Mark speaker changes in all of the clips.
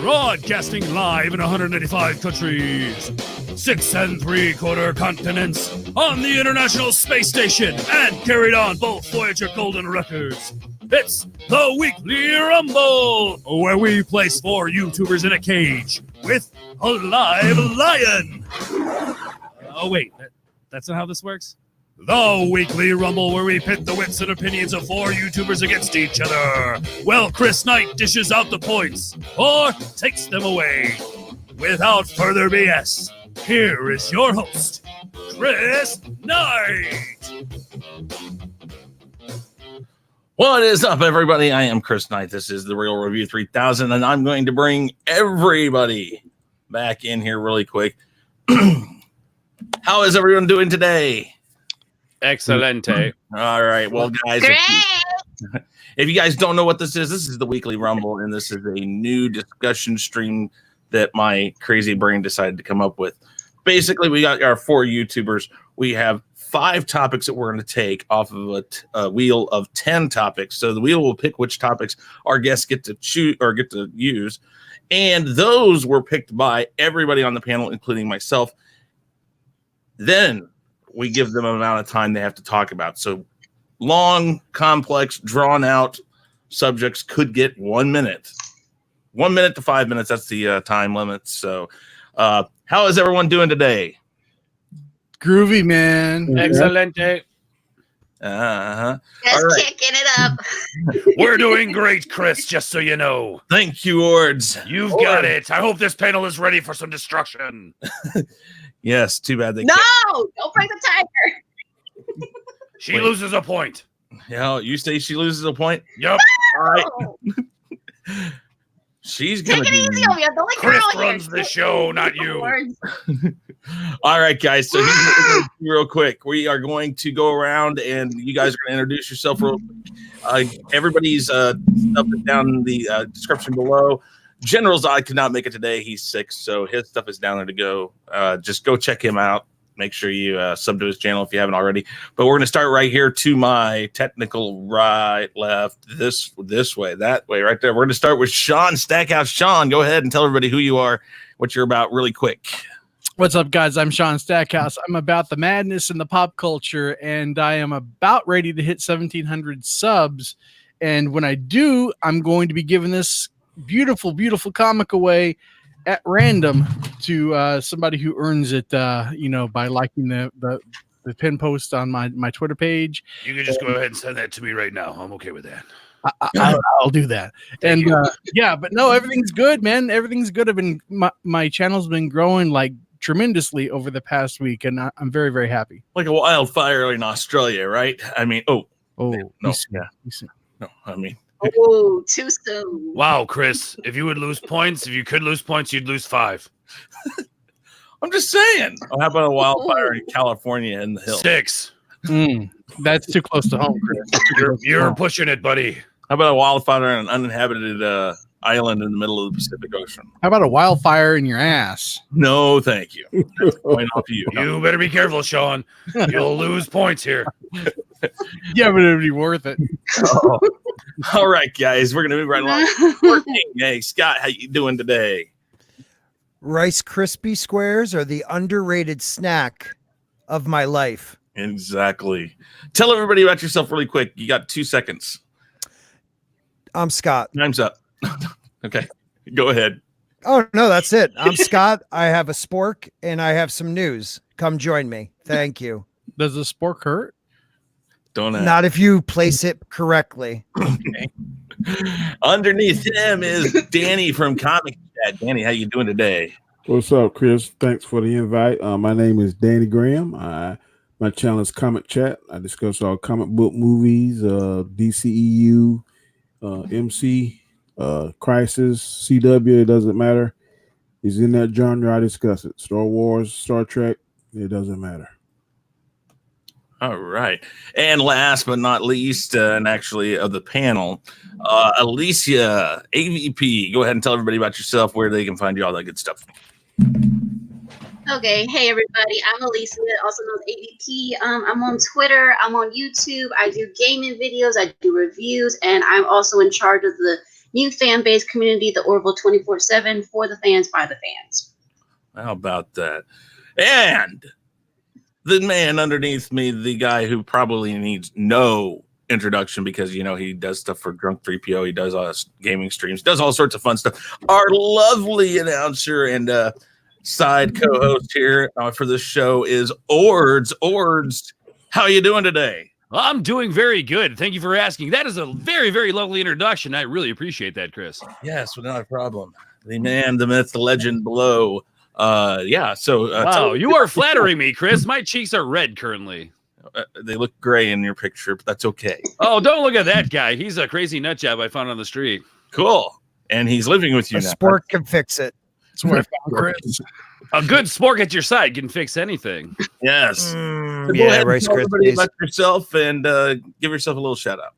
Speaker 1: Broadcasting live in 185 countries, 6 3/4 continents, on the International Space Station, and carried on both Voyager Golden records. It's the Weekly Rumble, where we place 4 YouTubers in a cage with a live lion. Oh, wait, that's not how this works? The Weekly Rumble, where we pit the wits and opinions of 4 YouTubers against each other. Well, Chris Knight dishes out the points or takes them away. Without further BS, here is your host, Chris Knight.
Speaker 2: What is up, everybody? I am Chris Knight. This is The Real Review 3000, and I'm going to bring everybody back in here really quick. How is everyone doing today?
Speaker 3: Excelente.
Speaker 2: All right. Well, guys, if you guys don't know what this is the Weekly Rumble, and this is a new discussion stream that my crazy brain decided to come up with. Basically, we got our 4 YouTubers. We have 5 topics that we're going to take off of a wheel of 10 topics. So the wheel will pick which topics our guests get to choose or get to use. And those were picked by everybody on the panel, including myself. Then we give them an amount of time they have to talk about. So long, complex, drawn out subjects could get 1 minute. 1 minute to 5 minutes. That's the time limit. So how is everyone doing today?
Speaker 4: Groovy, man.
Speaker 3: Excelente.
Speaker 5: Just
Speaker 2: right.
Speaker 5: kicking it up.
Speaker 1: We're doing great, Chris, just so you know.
Speaker 2: Thank you, Ords.
Speaker 1: You've got it. I hope this panel is ready for some destruction.
Speaker 2: Yes, too bad they
Speaker 5: No, don't break the tiger.
Speaker 1: She loses a point.
Speaker 2: Yeah, you say she loses a point?
Speaker 1: Yep.
Speaker 2: All right.
Speaker 5: Oh,
Speaker 2: She's gonna
Speaker 5: take it
Speaker 2: be
Speaker 5: easy on me. I'm the only
Speaker 1: Chris
Speaker 5: girl here.
Speaker 1: runs the show, not you.
Speaker 2: All right, guys. So here's what we're gonna do real quick. We are going to go around, and you guys are going to introduce yourself real quick. Everybody's stuff is down in the description below. General's I could not make it today. He's sick, so his stuff is down there to go. Just go check him out. Make sure you sub to his channel if you haven't already. But we're going to start right here to my technical right, left, this way, that way, right there. We're going to start with Sean Stackhouse. Sean, go ahead and tell everybody who you are, what you're about really quick.
Speaker 4: What's up, guys? I'm Sean Stackhouse. I'm about the madness in the pop culture, and I am about ready to hit 1,700 subs. And when I do, I'm going to be giving this beautiful, beautiful comic away at random to somebody who earns it, by liking the pin post on my Twitter page.
Speaker 1: You can just go ahead and send that to me right now. I'm okay with that.
Speaker 4: I'll do that. And but no, everything's good, man. Everything's good. I've been my channel's been growing like tremendously over the past week, and I'm very, very happy.
Speaker 2: Like a wildfire in Australia, right? I mean, no, I mean.
Speaker 5: Oh, too soon.
Speaker 1: Wow, Chris, if you could lose points, you'd lose 5.
Speaker 2: I'm just saying. Oh, how about a wildfire in California in the hills?
Speaker 1: 6.
Speaker 4: That's too close to home, Chris.
Speaker 1: You're pushing it, buddy.
Speaker 2: How about a wildfire in an uninhabited island in the middle of the Pacific Ocean?
Speaker 4: How about a wildfire in your ass?
Speaker 2: No, thank you. That's point off you.
Speaker 1: You better be careful, Sean. You'll lose points here.
Speaker 4: Yeah, but it'd be worth it.
Speaker 2: Oh. All right, guys, we're gonna move right along. Sporking. Hey, Scott, how you doing today?
Speaker 6: Rice Krispie Squares are the underrated snack of my life.
Speaker 2: Exactly. Tell everybody about yourself really quick. You got 2 seconds.
Speaker 6: I'm Scott.
Speaker 2: Time's up. Okay, go ahead.
Speaker 6: Oh, no, that's it. I'm Scott. I have a spork, and I have some news. Come join me. Thank you.
Speaker 4: Does the spork hurt?
Speaker 2: Don't ask.
Speaker 6: Not if you place it correctly.
Speaker 2: Okay. Underneath him is Danny from Comic Chat. Danny, how you doing today?
Speaker 7: What's up, Chris? Thanks for the invite. My name is Danny Graham. My channel is Comic Chat. I discuss all comic book movies, DCEU, MC, Crisis, CW. It doesn't matter. It's in that genre. I discuss it. Star Wars, Star Trek. It doesn't matter.
Speaker 2: All right. And last but not least, and actually of the panel, Alysia, AVP. Go ahead and tell everybody about yourself, where they can find you, all that good stuff.
Speaker 5: Okay, hey everybody, I'm Alysia, also known as AVP. I'm on Twitter, I'm on YouTube, I do gaming videos, I do reviews, and I'm also in charge of the new fan-based community, the Orville 24/7, for the fans, by the fans.
Speaker 2: How about that? And the man underneath me, the guy who probably needs no introduction because, you know, he does stuff for Drunk 3PO. He does gaming streams, does all sorts of fun stuff. Our lovely announcer and side co-host here for this show is Ords. Ords, how you doing today?
Speaker 1: I'm doing very good. Thank you for asking. That is a very, very lovely introduction. I really appreciate that, Chris.
Speaker 2: Yes, well, not a problem. The man, the myth, the legend below. Yeah, so
Speaker 1: wow, you are flattering me, Chris. My cheeks are red currently.
Speaker 2: They look gray in your picture, but that's okay.
Speaker 1: Oh, don't look at that guy. He's a crazy nut job I found on the street.
Speaker 2: Cool. And he's living with you now.
Speaker 6: Sport can fix it.
Speaker 4: That's where I found Chris.
Speaker 1: A good spork at your side can fix anything.
Speaker 2: Yes. So
Speaker 6: Yeah, Rice Krispies.
Speaker 2: About yourself and give yourself a little shout out.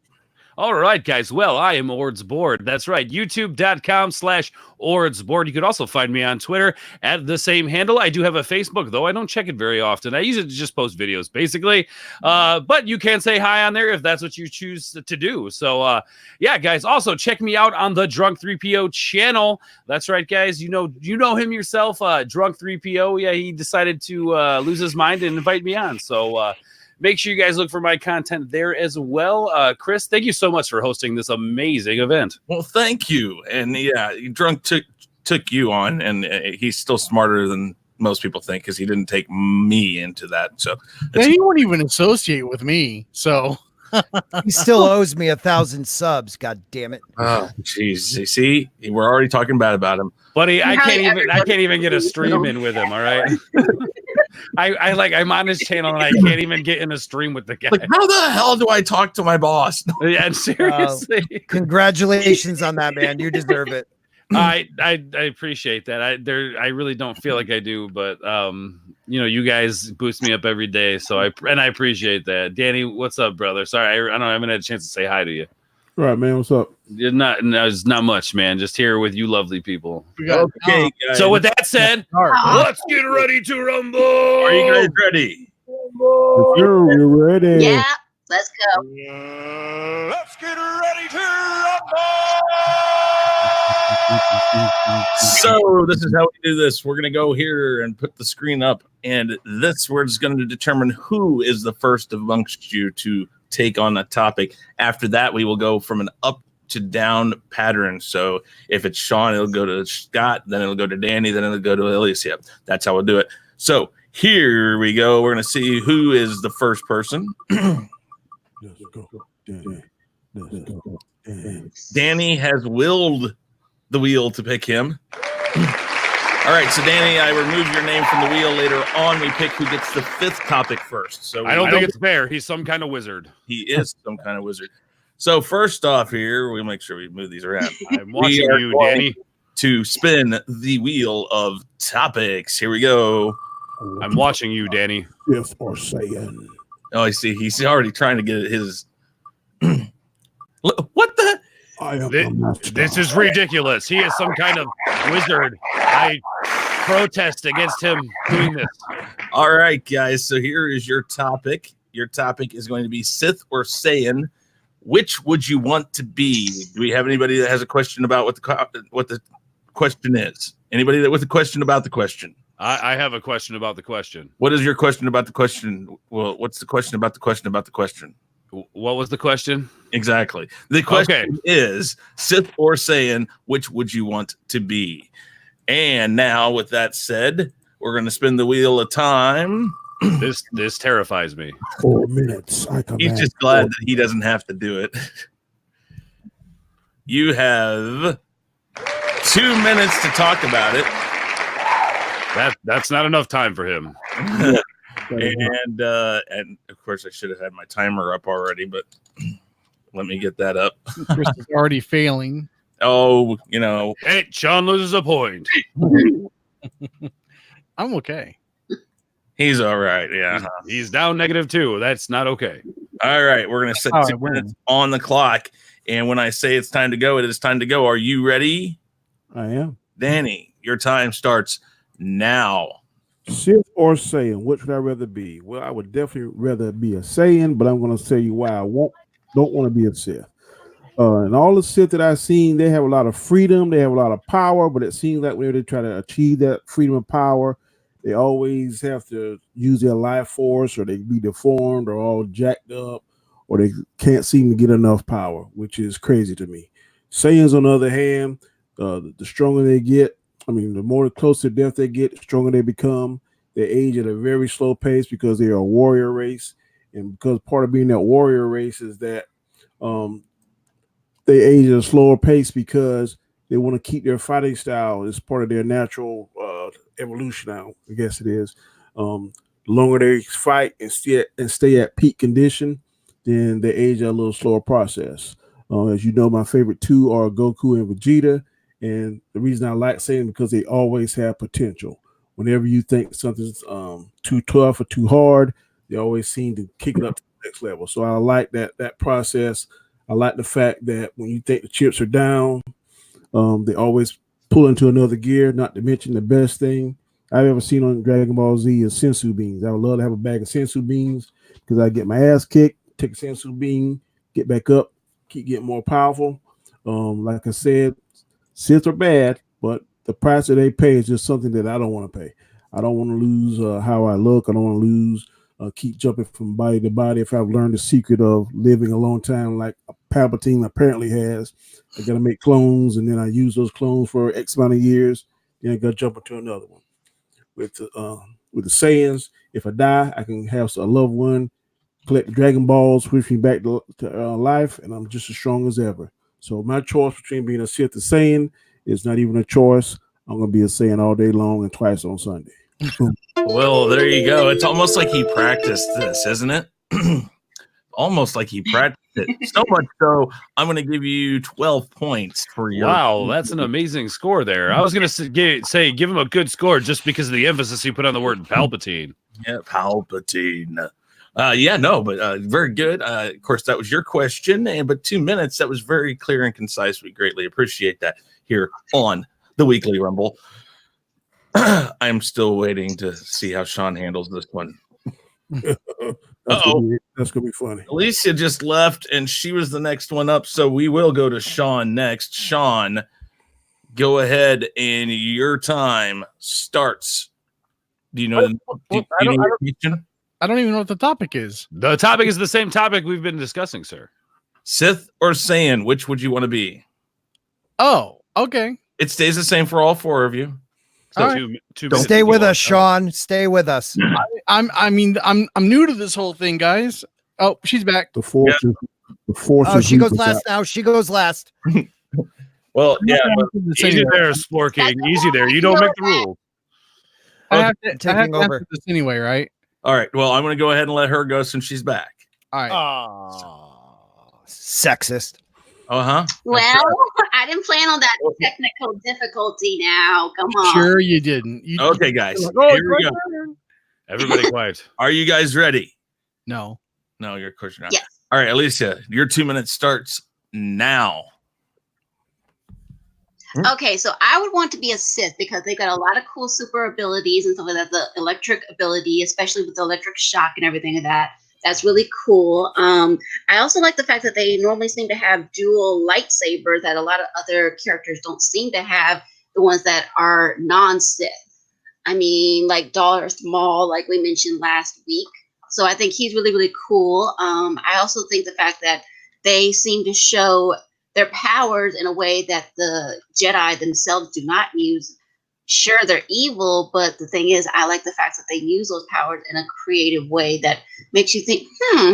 Speaker 1: All right, guys. Well, I am Ords Bored. That's right. YouTube.com/Ords Bored. You could also find me on Twitter at the same handle. I do have a Facebook, though. I don't check it very often. I use it to just post videos, basically. But you can say hi on there if that's what you choose to do. So, yeah, guys. Also, check me out on the Drunk 3PO channel. That's right, guys. You know him yourself, Drunk 3PO. Yeah, he decided to lose his mind and invite me on. So, make sure you guys look for my content there as well. Chris, thank you so much for hosting this amazing event.
Speaker 2: Well, thank you. And yeah, Drunk took you on, and he's still smarter than most people think because he didn't take me into that. So
Speaker 4: Yeah, he won't even associate with me. So
Speaker 6: He still owes me 1,000 subs. God damn it!
Speaker 2: oh, jeez. You see, we're already talking bad about him,
Speaker 1: buddy. I can't even get a stream in with him. All right. I'm on his channel and I can't even get in a stream with the guy.
Speaker 2: Like, how the hell do I talk to my boss?
Speaker 1: Yeah, seriously.
Speaker 6: Congratulations on that, man. You deserve it.
Speaker 1: I appreciate that. I really don't feel like I do, but you guys boost me up every day, so I appreciate that. Danny, what's up, brother? Sorry, I haven't had a chance to say hi to you.
Speaker 7: All right, man. What's up?
Speaker 1: It's not much, man. Just here with you lovely people.
Speaker 2: Okay, guys.
Speaker 1: So with that said, let's get ready to rumble.
Speaker 2: Are you guys ready?
Speaker 7: We're ready.
Speaker 5: Yeah, let's go.
Speaker 1: Let's get ready to rumble.
Speaker 2: So this is how we do this. We're going to go here and put the screen up, and this we're just going to determine who is the first amongst you to take on a topic. After that, we will go from an up to down pattern. So if it's Sean, it'll go to Scott, then it'll go to Danny, then it'll go to Alysia. That's how we'll do it. So here we go. We're going to see who is the first person.
Speaker 7: Let's go.
Speaker 2: Danny has willed the wheel to pick him. All right, so Danny, I remove your name from the wheel. Later on, we pick who gets the fifth topic first. So
Speaker 1: I don't think it's fair. He's some kind of wizard.
Speaker 2: He is some kind of wizard. So first off here, we'll make sure we move these around.
Speaker 1: I'm watching you, Danny.
Speaker 2: To spin the wheel of topics. Here we go.
Speaker 1: I'm watching you, Danny.
Speaker 7: If or saying.
Speaker 2: Oh, I see. He's already trying to get his. What the?
Speaker 1: This is ridiculous. He is some kind of wizard. I protest against him doing this.
Speaker 2: All right, guys. So here is your topic. Your topic is going to be Sith or Saiyan. Which would you want to be? Do we have anybody that has a question about what the question is? Anybody that with a question about the question?
Speaker 1: I have a question about the question.
Speaker 2: What is your question about the question? Well, what's the question about the question about the question?
Speaker 1: What was the question?
Speaker 2: Exactly. The question is Sith or Saiyan, which would you want to be? And now, with that said, we're going to spin the wheel of time.
Speaker 1: This terrifies me.
Speaker 7: 4 minutes.
Speaker 2: He's just glad that he doesn't have to do it. You have 2 minutes to talk about it.
Speaker 1: That's not enough time for him.
Speaker 2: And of course, I should have had my timer up already, but let me get that up.
Speaker 4: Chris is already failing.
Speaker 2: Oh,
Speaker 1: Hey, Sean loses a point.
Speaker 4: I'm okay.
Speaker 2: He's all right. Yeah.
Speaker 1: He's down -2. That's not okay.
Speaker 2: All right. We're going to set 2 minutes on the clock. And when I say it's time to go, it is time to go. Are you ready?
Speaker 7: I am.
Speaker 2: Danny, your time starts now.
Speaker 7: Sith or Saiyan, which would I rather be? Well, I would definitely rather be a Saiyan, but I'm going to tell you why I don't want to be a Sith. And all the Sith that I've seen, they have a lot of freedom, they have a lot of power, but it seems like whenever they try to achieve that freedom and power, they always have to use their life force, or they be deformed, or all jacked up, or they can't seem to get enough power, which is crazy to me. Saiyans, on the other hand, the stronger they get, I mean, the more close to death they get, the stronger they become. They age at a very slow pace because they are a warrior race, and because part of being that warrior race is that they age at a slower pace because they want to keep their fighting style as part of their natural evolution. Now, I guess it is. The longer they fight and stay at peak condition, then they age at a little slower process. As you know, my favorite two are Goku and Vegeta, and the reason I like saying because they always have potential. Whenever you think something's too tough or too hard, they always seem to kick it up to the next level. So I like that process. I like the fact that when you think the chips are down, they always pull into another gear. Not to mention the best thing I've ever seen on Dragon Ball Z is sensu beans. I would love to have a bag of sensu beans because I get my ass kicked, take a sensu bean, get back up, keep getting more powerful. Like I said, Sith are bad, but the price that they pay is just something that I don't want to pay. I don't want to lose how I look. I don't want to lose, keep jumping from body to body. If I've learned the secret of living a long time like Palpatine apparently has, I got to make clones, and then I use those clones for X amount of years. Then I got to jump into another one. With the Saiyans, if I die, I can have a loved one collect the Dragon Balls, switch me back to life, and I'm just as strong as ever. So my choice between being a Sith or Saiyan is not even a choice. I'm going to be a Saiyan all day long and twice on Sunday.
Speaker 2: Well, there you go. It's almost like he practiced this, isn't it? Almost like he practiced it. So much so, I'm going to give you 12 points for your.
Speaker 3: Wow, that's an amazing score there. I was going to say give him a good score just because of the emphasis he put on the word Palpatine.
Speaker 2: Yeah, Palpatine. But very good. Of course, that was your question, but 2 minutes. That was very clear and concise. We greatly appreciate that here on the Weekly Rumble. I'm still waiting to see how Sean handles this one.
Speaker 7: That's gonna be funny.
Speaker 2: Alysia just left, and she was the next one up, so we will go to Sean next. Sean, go ahead, and your time starts. Do you know?
Speaker 4: I don't even know what the topic is.
Speaker 3: The topic is the same topic we've been discussing, sir.
Speaker 2: Sith or Saiyan? Which would you want to be?
Speaker 4: Oh, okay.
Speaker 2: It stays the same for all four of you.
Speaker 3: So
Speaker 4: right.
Speaker 3: two
Speaker 6: Stay with us, Sean. Stay with us.
Speaker 4: I'm new to this whole thing, guys. Oh, she's back.
Speaker 7: The force
Speaker 6: Oh, she goes last now. She goes last.
Speaker 2: Well, yeah.
Speaker 3: Easy there, Sporking. Easy there. You don't make the rules.
Speaker 4: I have to
Speaker 6: taking over
Speaker 4: answer this anyway, right?
Speaker 2: All right. Well, I'm going to go ahead and let her go since she's back.
Speaker 4: All right.
Speaker 6: Sexist.
Speaker 2: Uh-huh.
Speaker 5: Well, I didn't plan on that technical difficulty now. Come on.
Speaker 4: Sure you didn't.
Speaker 2: Okay, guys. Here we go.
Speaker 3: Everybody quiet.
Speaker 2: Are you guys ready?
Speaker 4: No.
Speaker 2: No, you're of course not.
Speaker 5: Yes.
Speaker 2: All right, Alysia, your 2 minutes starts now.
Speaker 5: Okay, so I would want to be a Sith because they've got a lot of cool super abilities and stuff like that. The electric ability, especially with the electric shock and everything like that. That's really cool. I also like the fact that they normally seem to have dual lightsabers that a lot of other characters don't seem to have, the ones that are non-Sith. I mean, like Darth Maul, like we mentioned last week. So I think he's really, really cool. I also think the fact that they seem to show their powers in a way that the Jedi themselves do not use. Sure, they're evil, but the thing is, I like the fact that they use those powers in a creative way that makes you think,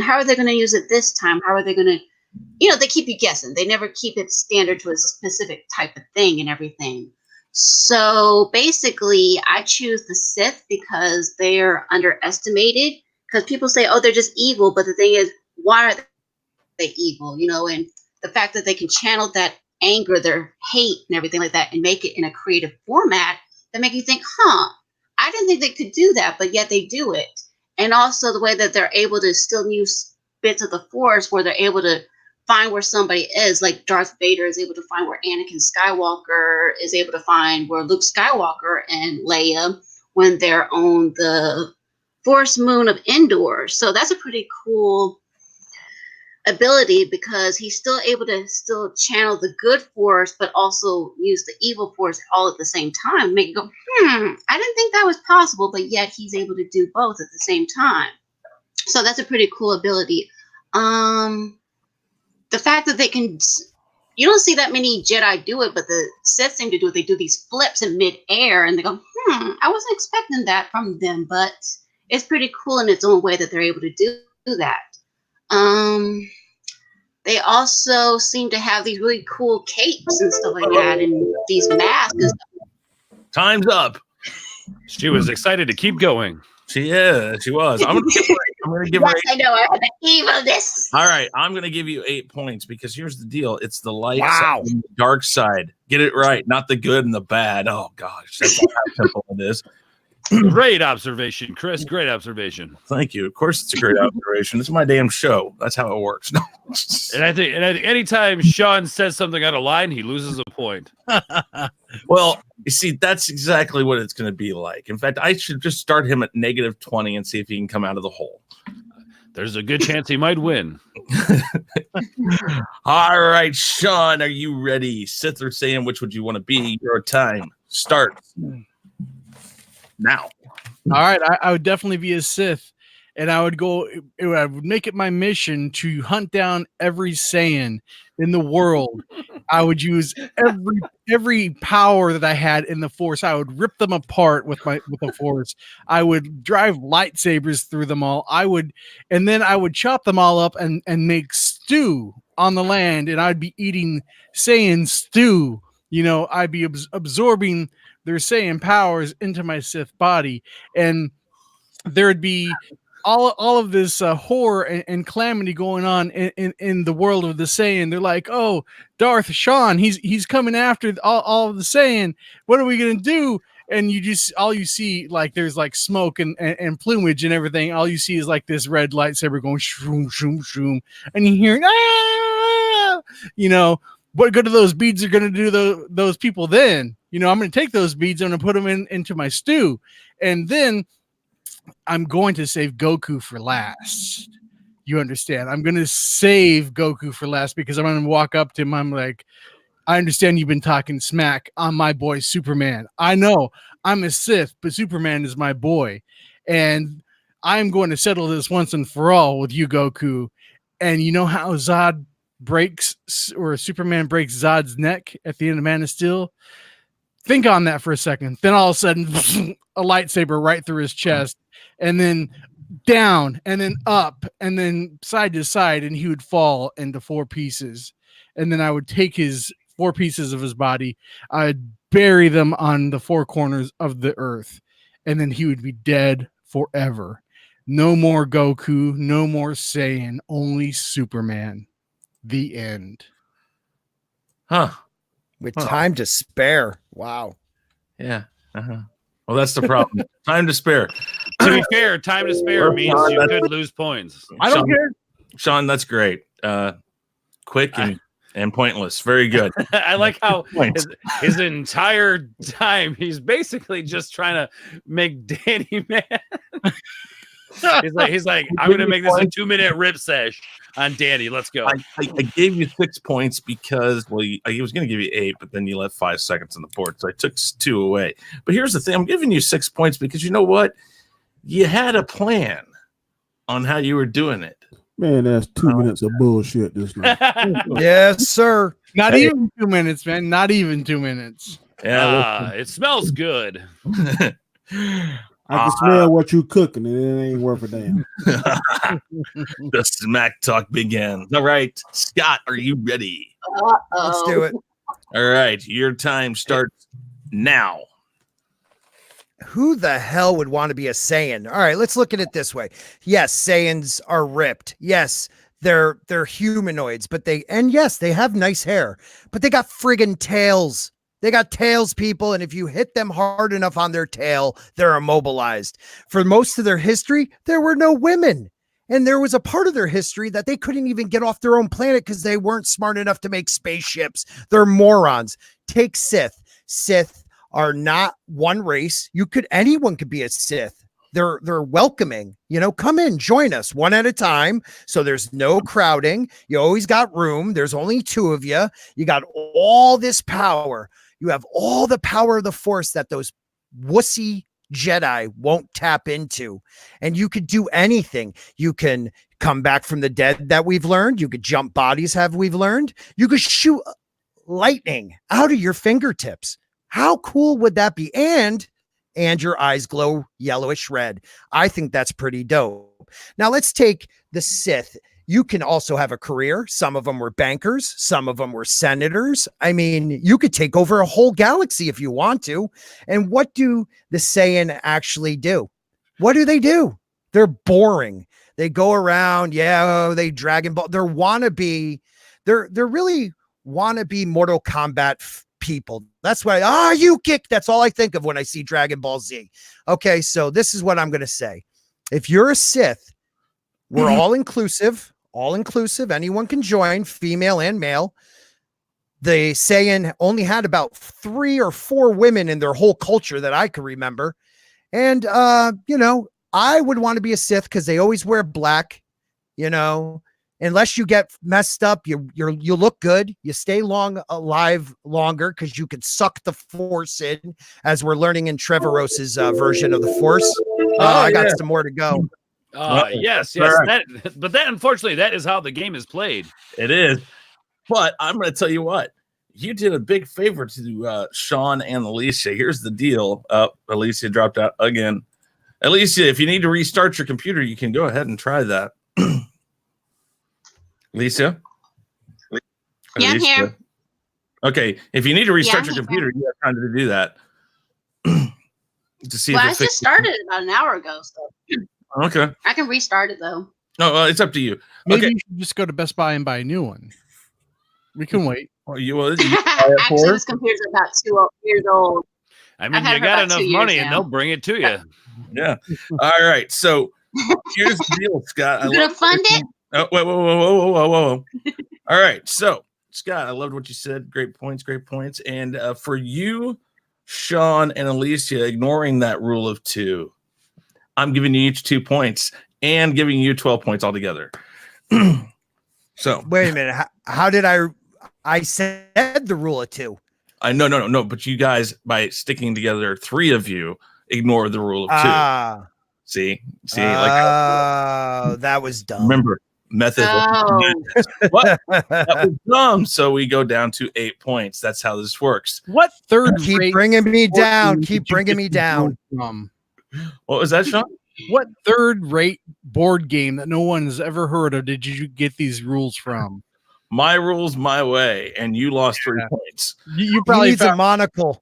Speaker 5: how are they going to use it this time? How are they going to, they keep you guessing. They never keep it standard to a specific type of thing and everything. So basically, I choose the Sith because they're underestimated. Because people say, oh, they're just evil. But the thing is, why are they evil? And the fact that they can channel that anger, their hate and everything like that and make it in a creative format that make you think, I didn't think they could do that, but yet they do it. And also the way that they're able to still use bits of the Force where they're able to find where somebody is, like Darth Vader is able to find where Anakin Skywalker is able to find where Luke Skywalker and Leia when they're on the Force moon of Endor. So that's a pretty cool ability because he's still able to still channel the good force, but also use the evil force all at the same time. Make you go, I didn't think that was possible, but yet he's able to do both at the same time. So that's a pretty cool ability. The fact that they can, you don't see that many Jedi do it, but the Sith seem to do it. They do these flips in midair, and they go, I wasn't expecting that from them, but it's pretty cool in its own way that they're able to do that. They also seem to have these really cool capes and stuff like that, and these masks and stuff.
Speaker 2: Time's up.
Speaker 3: She was excited to keep going.
Speaker 2: She was. I'm gonna give her
Speaker 5: Yes, I know. I have the evilness.
Speaker 2: All right, I'm going to give you 8 points because here's the deal. It's the light side and the dark side. Get it right, not the good and the bad. Oh, gosh, that's how simple it is.
Speaker 3: Great observation, Chris. Great observation.
Speaker 2: Thank you. Of course, it's a great observation. It's my damn show. That's how it works. No.
Speaker 3: And I think anytime Sean says something out of line, he loses a point.
Speaker 2: Well, you see, that's exactly what it's going to be like. In fact, I should just start him at -20 and see if he can come out of the hole.
Speaker 3: There's a good chance he might win.
Speaker 2: All right, Sean, are you ready? Sith or Saiyan, which would you want to be? Your time starts now.
Speaker 4: All right, I would definitely be a Sith, and I would make it my mission to hunt down every Saiyan in the world. I would use every power that I had in the Force. I would rip them apart with the Force. I would drive lightsabers through them all. And then I would chop them all up and make stew on the land, and I'd be eating Saiyan stew. You know, I'd be absorbing their Saiyan powers into my Sith body, and there'd be all of this horror and calamity going on in the world of the Saiyan. They're like, oh, Darth Sean, he's coming after all of the Saiyan. What are we gonna do? And all you see, like, there's like smoke and plumage and everything. All you see is like this red lightsaber going shroom shroom shroom, and you hear ah! You know, what good are those beads are gonna do those people then? You know, I'm gonna take those beads, I'm gonna put them into my stew, and then I'm going to save Goku for last. You understand? I'm going to save Goku for last because I'm going to walk up to him. I'm like, I understand you've been talking smack on my boy Superman. I know I'm a Sith, but Superman is my boy. And I'm going to settle this once and for all with you, Goku. And you know how Superman breaks Zod's neck at the end of Man of Steel? Think on that for a second. Then all of a sudden, a lightsaber right through his chest, and then down, and then up, and then side to side, and he would fall into 4 pieces. And then I would take his 4 pieces of his body, I'd bury them on the 4 corners of the earth, and then he would be dead forever. No more Goku, no more Saiyan, only Superman. The end.
Speaker 2: Huh.
Speaker 6: With time to spare. Wow.
Speaker 2: Yeah. Well, that's the problem. Time to spare.
Speaker 3: To be fair, time to spare means you could lose points.
Speaker 4: I don't care.
Speaker 2: Sean, that's great. Quick and pointless. Very good.
Speaker 3: I like how his entire time he's basically just trying to make Danny mad. he's like, I'm gonna make this a 2-minute rip sesh on Danny. Let's go.
Speaker 2: I gave you 6 points because, well, I was going to give you 8, but then you left 5 seconds on the board, so I took 2 away. But here's the thing: I'm giving you 6 points because you know what? You had a plan on how you were doing it.
Speaker 7: Man, that's 2 minutes of bullshit. This night.
Speaker 6: Yes, sir.
Speaker 4: Not even 2 minutes, man. Not even 2 minutes.
Speaker 2: Yeah,
Speaker 3: It smells good.
Speaker 7: I can smell what you cooking, and it ain't worth a damn.
Speaker 2: The smack talk begins. All right, Scott, are you ready?
Speaker 6: Let's do it.
Speaker 2: All right, your time starts now.
Speaker 6: Who the hell would want to be a Saiyan? All right, let's look at it this way. Yes, Saiyans are ripped. Yes, they're humanoids, but they have nice hair, but they got friggin' tails. They got tails, people, and if you hit them hard enough on their tail, they're immobilized. For most of their history, there were no women. And there was a part of their history that they couldn't even get off their own planet because they weren't smart enough to make spaceships. They're morons. Take Sith. Sith are not one race. Anyone could be a Sith. they're welcoming. Come in, join us one at a time. So there's no crowding. You always got room. There's only 2 of you. You got all this power. You have all the power of the Force that those wussy Jedi won't tap into. And you could do anything. You can come back from the dead that we've learned. You could jump bodies, we've learned. You could shoot lightning out of your fingertips. How cool would that be? And your eyes glow yellowish red. I think that's pretty dope. Now let's take the Sith. You can also have a career. Some of them were bankers. Some of them were senators. I mean, you could take over a whole galaxy if you want to. And what do the Saiyan actually do? What do they do? They're boring. They go around. Yeah, they Dragon Ball. They're wannabe. They're really wannabe Mortal Kombat people. That's why, you kick. That's all I think of when I see Dragon Ball Z. Okay, so this is what I'm going to say. If you're a Sith, we're all inclusive. Anyone can join, female and male. The Saiyan only had about 3 or 4 women in their whole culture that I can remember. And, I would want to be a Sith because they always wear black, unless you get messed up, you look good. You stay alive longer because you can suck the Force in, as we're learning in Trevoros's version of the Force. I got some more to go.
Speaker 3: Yes.
Speaker 2: Right.
Speaker 3: But unfortunately, that is how the game is played.
Speaker 2: It is. But I'm going to tell you what. You did a big favor to Sean and Alysia. Here's the deal. Alysia dropped out again. Alysia, if you need to restart your computer, you can go ahead and try that. Alicia?
Speaker 5: Yeah, I'm here.
Speaker 2: Okay, if you need to restart your computer, you have time to do that. To see
Speaker 5: I
Speaker 2: if
Speaker 5: just started it about an hour ago, so
Speaker 2: okay.
Speaker 5: I can restart it though.
Speaker 2: No, it's up to you.
Speaker 4: Maybe
Speaker 2: Okay.
Speaker 4: you should just go to Best Buy and buy a new one. We can wait.
Speaker 2: Oh, you buy it
Speaker 5: Actually,
Speaker 2: for?
Speaker 5: this computer's about 2 years old.
Speaker 3: I mean,
Speaker 5: I've had
Speaker 3: you
Speaker 5: it for
Speaker 3: got
Speaker 5: about
Speaker 3: enough
Speaker 5: 2
Speaker 3: money
Speaker 5: years
Speaker 3: and
Speaker 5: now.
Speaker 3: they'll bring it to you.
Speaker 2: Yeah. All right. So here's the deal, Scott.
Speaker 5: You gonna fund it?
Speaker 2: Oh, whoa. All right. So, Scott, I loved what you said. Great points. And for you, Sean and Alysia, ignoring that rule of 2, I'm giving you each 2 points and giving you 12 points altogether. So
Speaker 6: wait a minute. How did I said the rule of 2?
Speaker 2: I no. But you guys, by sticking together, 3 of you ignore the rule of 2. See,
Speaker 6: that was dumb.
Speaker 2: Remember, method. What? That was dumb. So we go down to 8 points. That's how this works.
Speaker 4: What third?
Speaker 6: Keep bringing me down. Keep bringing me down.
Speaker 2: What was that, Sean?
Speaker 4: What third-rate board game that no one has ever heard of did you get these rules from?
Speaker 2: My rules, my way, and you lost 3 points.
Speaker 6: You probably need a monocle.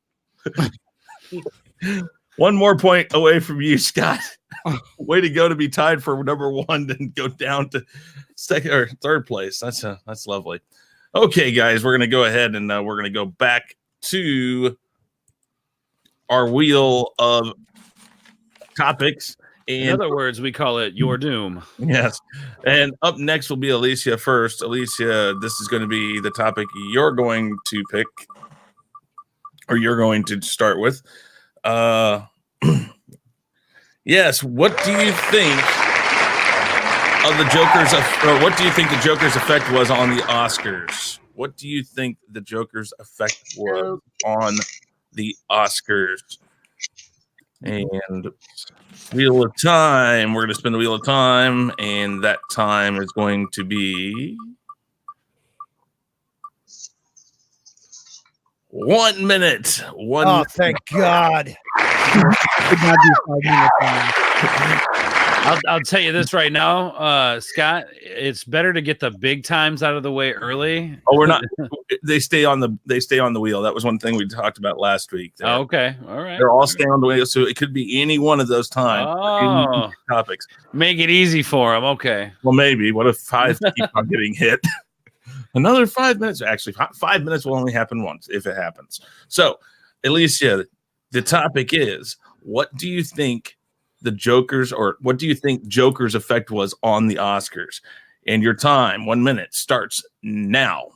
Speaker 2: 1 more point away from you, Scott. Way to go to be tied for number 1 and go down to second or third place. That's lovely. Okay, guys, we're gonna go ahead and we're gonna go back to our wheel of topics.
Speaker 3: In other words, we call it Your Doom.
Speaker 2: Yes. And up next will be Alysia first. Alysia, this is going to be the topic you're going to pick, or you're going to start with. Yes. What do you think of the Joker's, or what do you think the Joker's effect was on the Oscars? What do you think the Joker's effect was on the Oscars? And Wheel of Time. We're going to spin the Wheel of Time, and that time is going to be 1 minute.
Speaker 6: Thank God.
Speaker 3: I'll tell you this right now, Scott. It's better to get the big times out of the way early.
Speaker 2: Oh, we're not. They stay on the wheel. That was one thing we talked about last week.
Speaker 3: Okay, all right.
Speaker 2: They're all staying on the wheel, so it could be any one of those times.
Speaker 3: Oh,
Speaker 2: topics.
Speaker 3: Make it easy for them. Okay.
Speaker 2: Well, maybe. What if 5 keep on getting hit? Another 5 minutes. Actually, 5 minutes will only happen once if it happens. So, Alysia, the topic is: what do you think the Joker's, or what do you think Joker's effect was on the Oscars? And your time, 1 minute, starts now.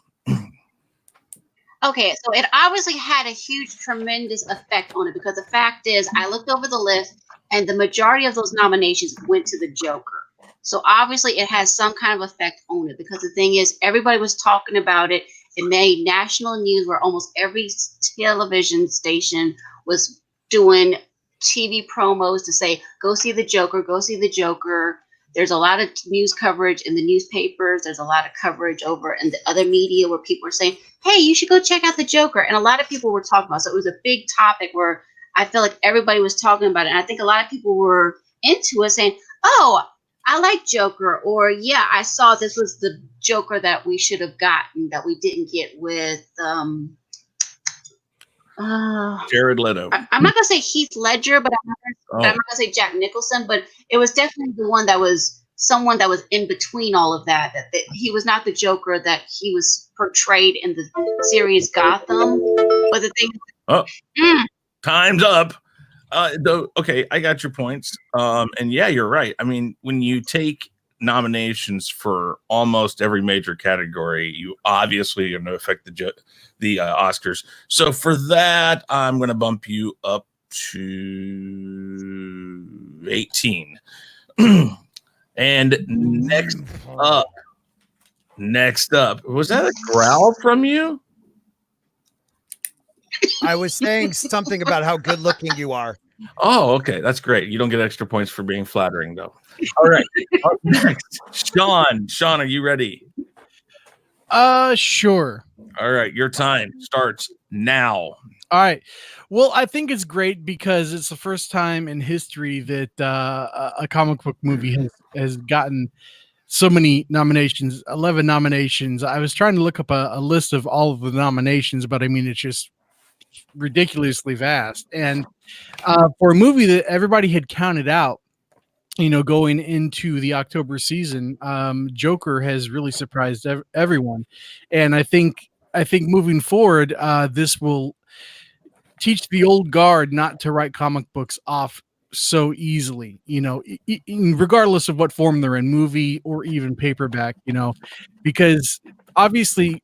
Speaker 5: Okay, so it obviously had a huge, tremendous effect on it, because the fact is, I looked over the list and the majority of those nominations went to the Joker. So obviously it has some kind of effect on it, because the thing is, everybody was talking about it. It made national news where almost every television station was doing TV promos to say, go see the Joker, go see the Joker. There's a lot of news coverage in the newspapers. There's a lot of coverage over in the other media where people are saying, hey, you should go check out the Joker. And a lot of people were talking about it. So it was a big topic where I felt like everybody was talking about it. And I think a lot of people were into it, saying, oh, I like Joker. Or, yeah, I saw this was the Joker that we should have gotten that we didn't get with
Speaker 2: Jared Leto.
Speaker 5: I'm not gonna say Heath Ledger, but I'm not gonna say Jack Nicholson. But it was definitely the one that was someone that was in between all of that. That he was not the Joker that he was portrayed in the series Gotham. But the thing,
Speaker 2: Time's up. Okay, I got your points. And yeah, you're right. I mean, when you take nominations for almost every major category, you obviously are going to affect the Oscars. So for that, I'm going to bump you up to 18. And next up, was that a growl from you?
Speaker 6: I was saying something about how good looking you are.
Speaker 2: Oh, okay. That's great. You don't get extra points for being flattering, though. All right. Up next, Sean. Sean, are you ready?
Speaker 4: Sure.
Speaker 2: All right. Your time starts now.
Speaker 4: All right. Well, I think it's great because it's the first time in history that a comic book movie has gotten so many nominations, 11 nominations. I was trying to look up a list of all of the nominations, but I mean, it's just ridiculously vast. And for a movie that everybody had counted out, you know, going into the October season, Joker has really surprised everyone. And I think moving forward, this will teach the old guard not to write comic books off so easily, you know, regardless of what form they're in, movie or even paperback, you know, because obviously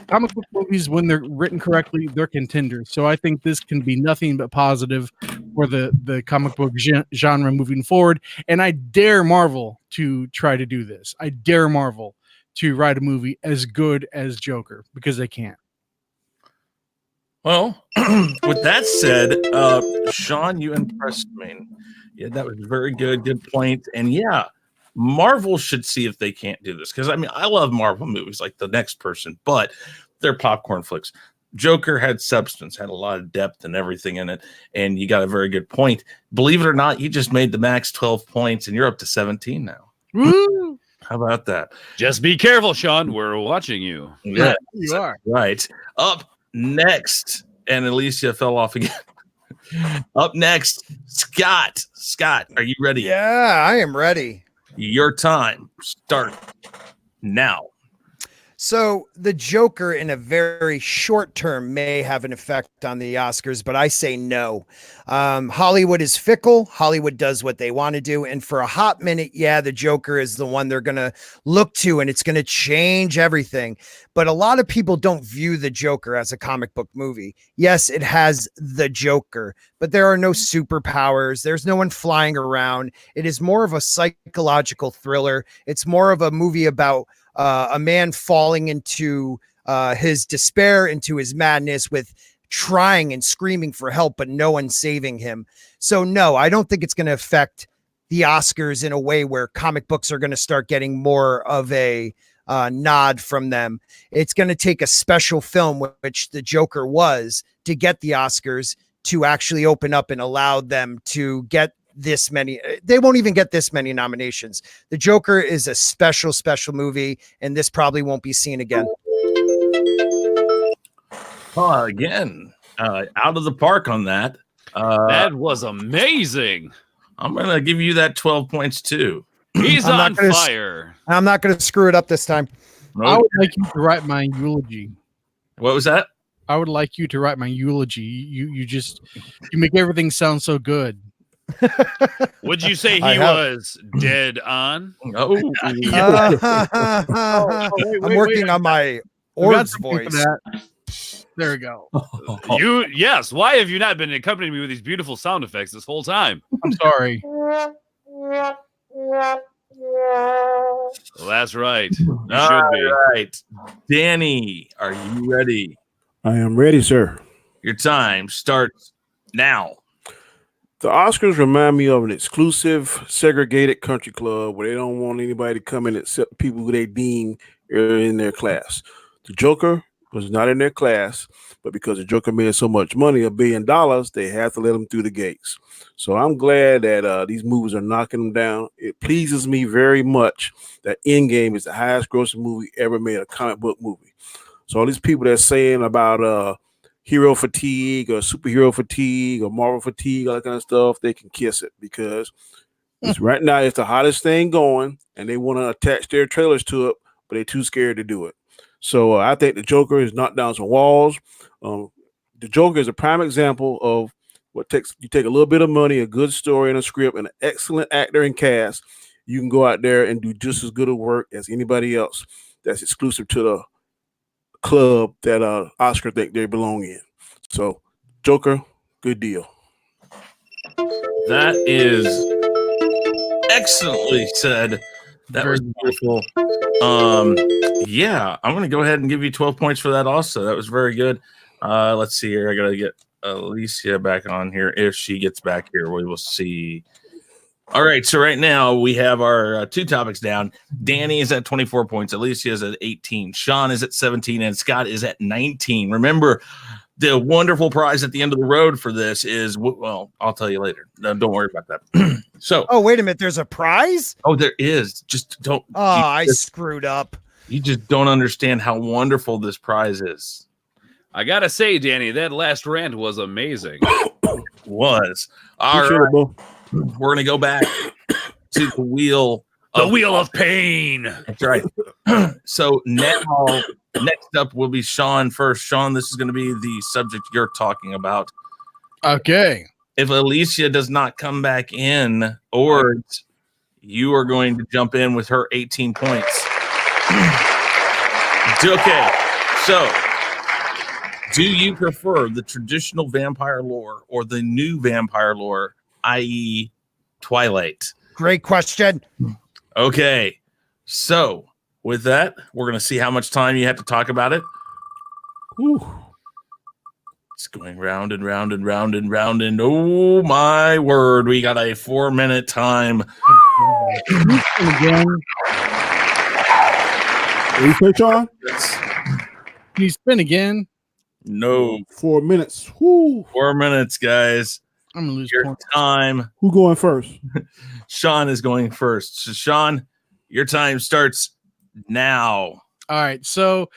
Speaker 4: comic book movies, when they're written correctly, they're contenders. So I think this can be nothing but positive for the comic book genre moving forward. And I dare Marvel to try to do this. I dare Marvel to write a movie as good as Joker, because they can't.
Speaker 2: Well, with that said, Sean, you impressed me. Yeah, that was very good. Good point. And yeah, Marvel should see if they can't do this, because I mean, I love Marvel movies like the next person, but they're popcorn flicks. Joker had substance, had a lot of depth and everything in it, and you got a very good point. Believe it or not, you just made the max 12 points, and you're up to 17 now.
Speaker 4: Woo!
Speaker 2: How about that?
Speaker 3: Just be careful, Sean. We're watching you.
Speaker 2: Yeah,
Speaker 4: You are.
Speaker 2: right. Up next, and Alysia fell off again. Up next, Scott. Scott, are you ready?
Speaker 6: Yeah, I am ready.
Speaker 2: Your time start now.
Speaker 6: So the Joker in a very short term may have an effect on the Oscars, but I say no. Hollywood is fickle. Hollywood does what they want to do. And for a hot minute, yeah, the Joker is the one they're going to look to, and it's going to change everything. But a lot of people don't view the Joker as a comic book movie. Yes, it has the Joker, but there are no superpowers. There's no one flying around. It is more of a psychological thriller. It's more of a movie about a man falling into his despair, into his madness, with trying and screaming for help, but no one saving him. So no, I don't think it's going to affect the Oscars in a way where comic books are going to start getting more of a nod from them. It's going to take a special film, which the Joker was, to get the Oscars to actually open up and allow them to get this many. They won't even get this many nominations. The Joker is a special movie, and this probably won't be seen again.
Speaker 2: Again, out of the park on that.
Speaker 3: That was amazing.
Speaker 2: I'm going to give you that 12 points too.
Speaker 3: He's
Speaker 6: I'm
Speaker 3: on fire.
Speaker 6: I'm not going to screw it up this time.
Speaker 4: I would like you to write my eulogy.
Speaker 2: What was that?
Speaker 4: I would like you to write my eulogy. You make everything sound so good.
Speaker 3: Would you say he was dead on?
Speaker 2: Oh,
Speaker 6: I'm working on my Ords voice.
Speaker 4: There we go.
Speaker 3: Yes. Why have you not been accompanying me with these beautiful sound effects this whole time?
Speaker 4: I'm sorry.
Speaker 3: Well, that's right. You should
Speaker 2: All
Speaker 3: be.
Speaker 2: right. Danny, are you ready?
Speaker 7: I am ready, sir.
Speaker 2: Your time starts now.
Speaker 7: The Oscars remind me of an exclusive, segregated country club where they don't want anybody to come in except people who they deem are in their class. The Joker was not in their class, but because the Joker made so much money, $1 billion, they have to let him through the gates. So I'm glad that these movies are knocking them down. It pleases me very much that Endgame is the highest grossing movie ever made, a comic book movie. So all these people that's saying about hero fatigue or superhero fatigue or Marvel fatigue, all that kind of stuff, they can kiss it because right now it's the hottest thing going and they want to attach their trailers to it, but they're too scared to do it. So I think the Joker has knocked down some walls. The Joker is a prime example of what takes. You take a little bit of money, a good story and a script, and an excellent actor and cast. You can go out there and do just as good a work as anybody else that's exclusive to the club that Oscar think they belong in. So Joker, good deal.
Speaker 2: That is excellently said. That was beautiful. Yeah, I'm gonna go ahead and give you 12 points for that also. That was very good. Let's see here. I gotta get Alysia back on here. If she gets back here, we will see. All right, so right now we have our 2 topics down. Danny is at 24 points, Alysia is at 18, Sean is at 17, and Scott is at 19. Remember, the wonderful prize at the end of the road for this is, well, I'll tell you later. No, don't worry about that. So,
Speaker 6: Oh, wait a minute. There's a prize?
Speaker 2: oh, there is. Just don't.
Speaker 6: Oh, I screwed up.
Speaker 2: You just don't understand how wonderful this prize is.
Speaker 3: I gotta say, Danny, that last rant was amazing.
Speaker 2: Was. All right. We're gonna go back to the wheel.
Speaker 3: The wheel of pain.
Speaker 2: That's right. So now, next up will be Sean first. Sean, this is going to be the subject you're talking about.
Speaker 4: Okay.
Speaker 2: If Alysia does not come back in, Ords, you are going to jump in with her 18 points. Okay. So, do you prefer the traditional vampire lore or the new vampire lore, i.e., Twilight?
Speaker 6: Great question.
Speaker 2: Okay, so with that, we're going to see how much time you have to talk about it. Whew. It's going round and round and round and round. And oh my word, we got a 4-minute time.
Speaker 4: Again.
Speaker 7: What you say, Sean?
Speaker 4: Can you spin again?
Speaker 2: No.
Speaker 7: 4 minutes. Woo.
Speaker 2: 4 minutes, guys.
Speaker 4: I'm going to lose
Speaker 2: Your
Speaker 4: points.
Speaker 2: time.
Speaker 7: Who going first?
Speaker 2: Sean is going first. So, Sean, your time starts now.
Speaker 4: All right. So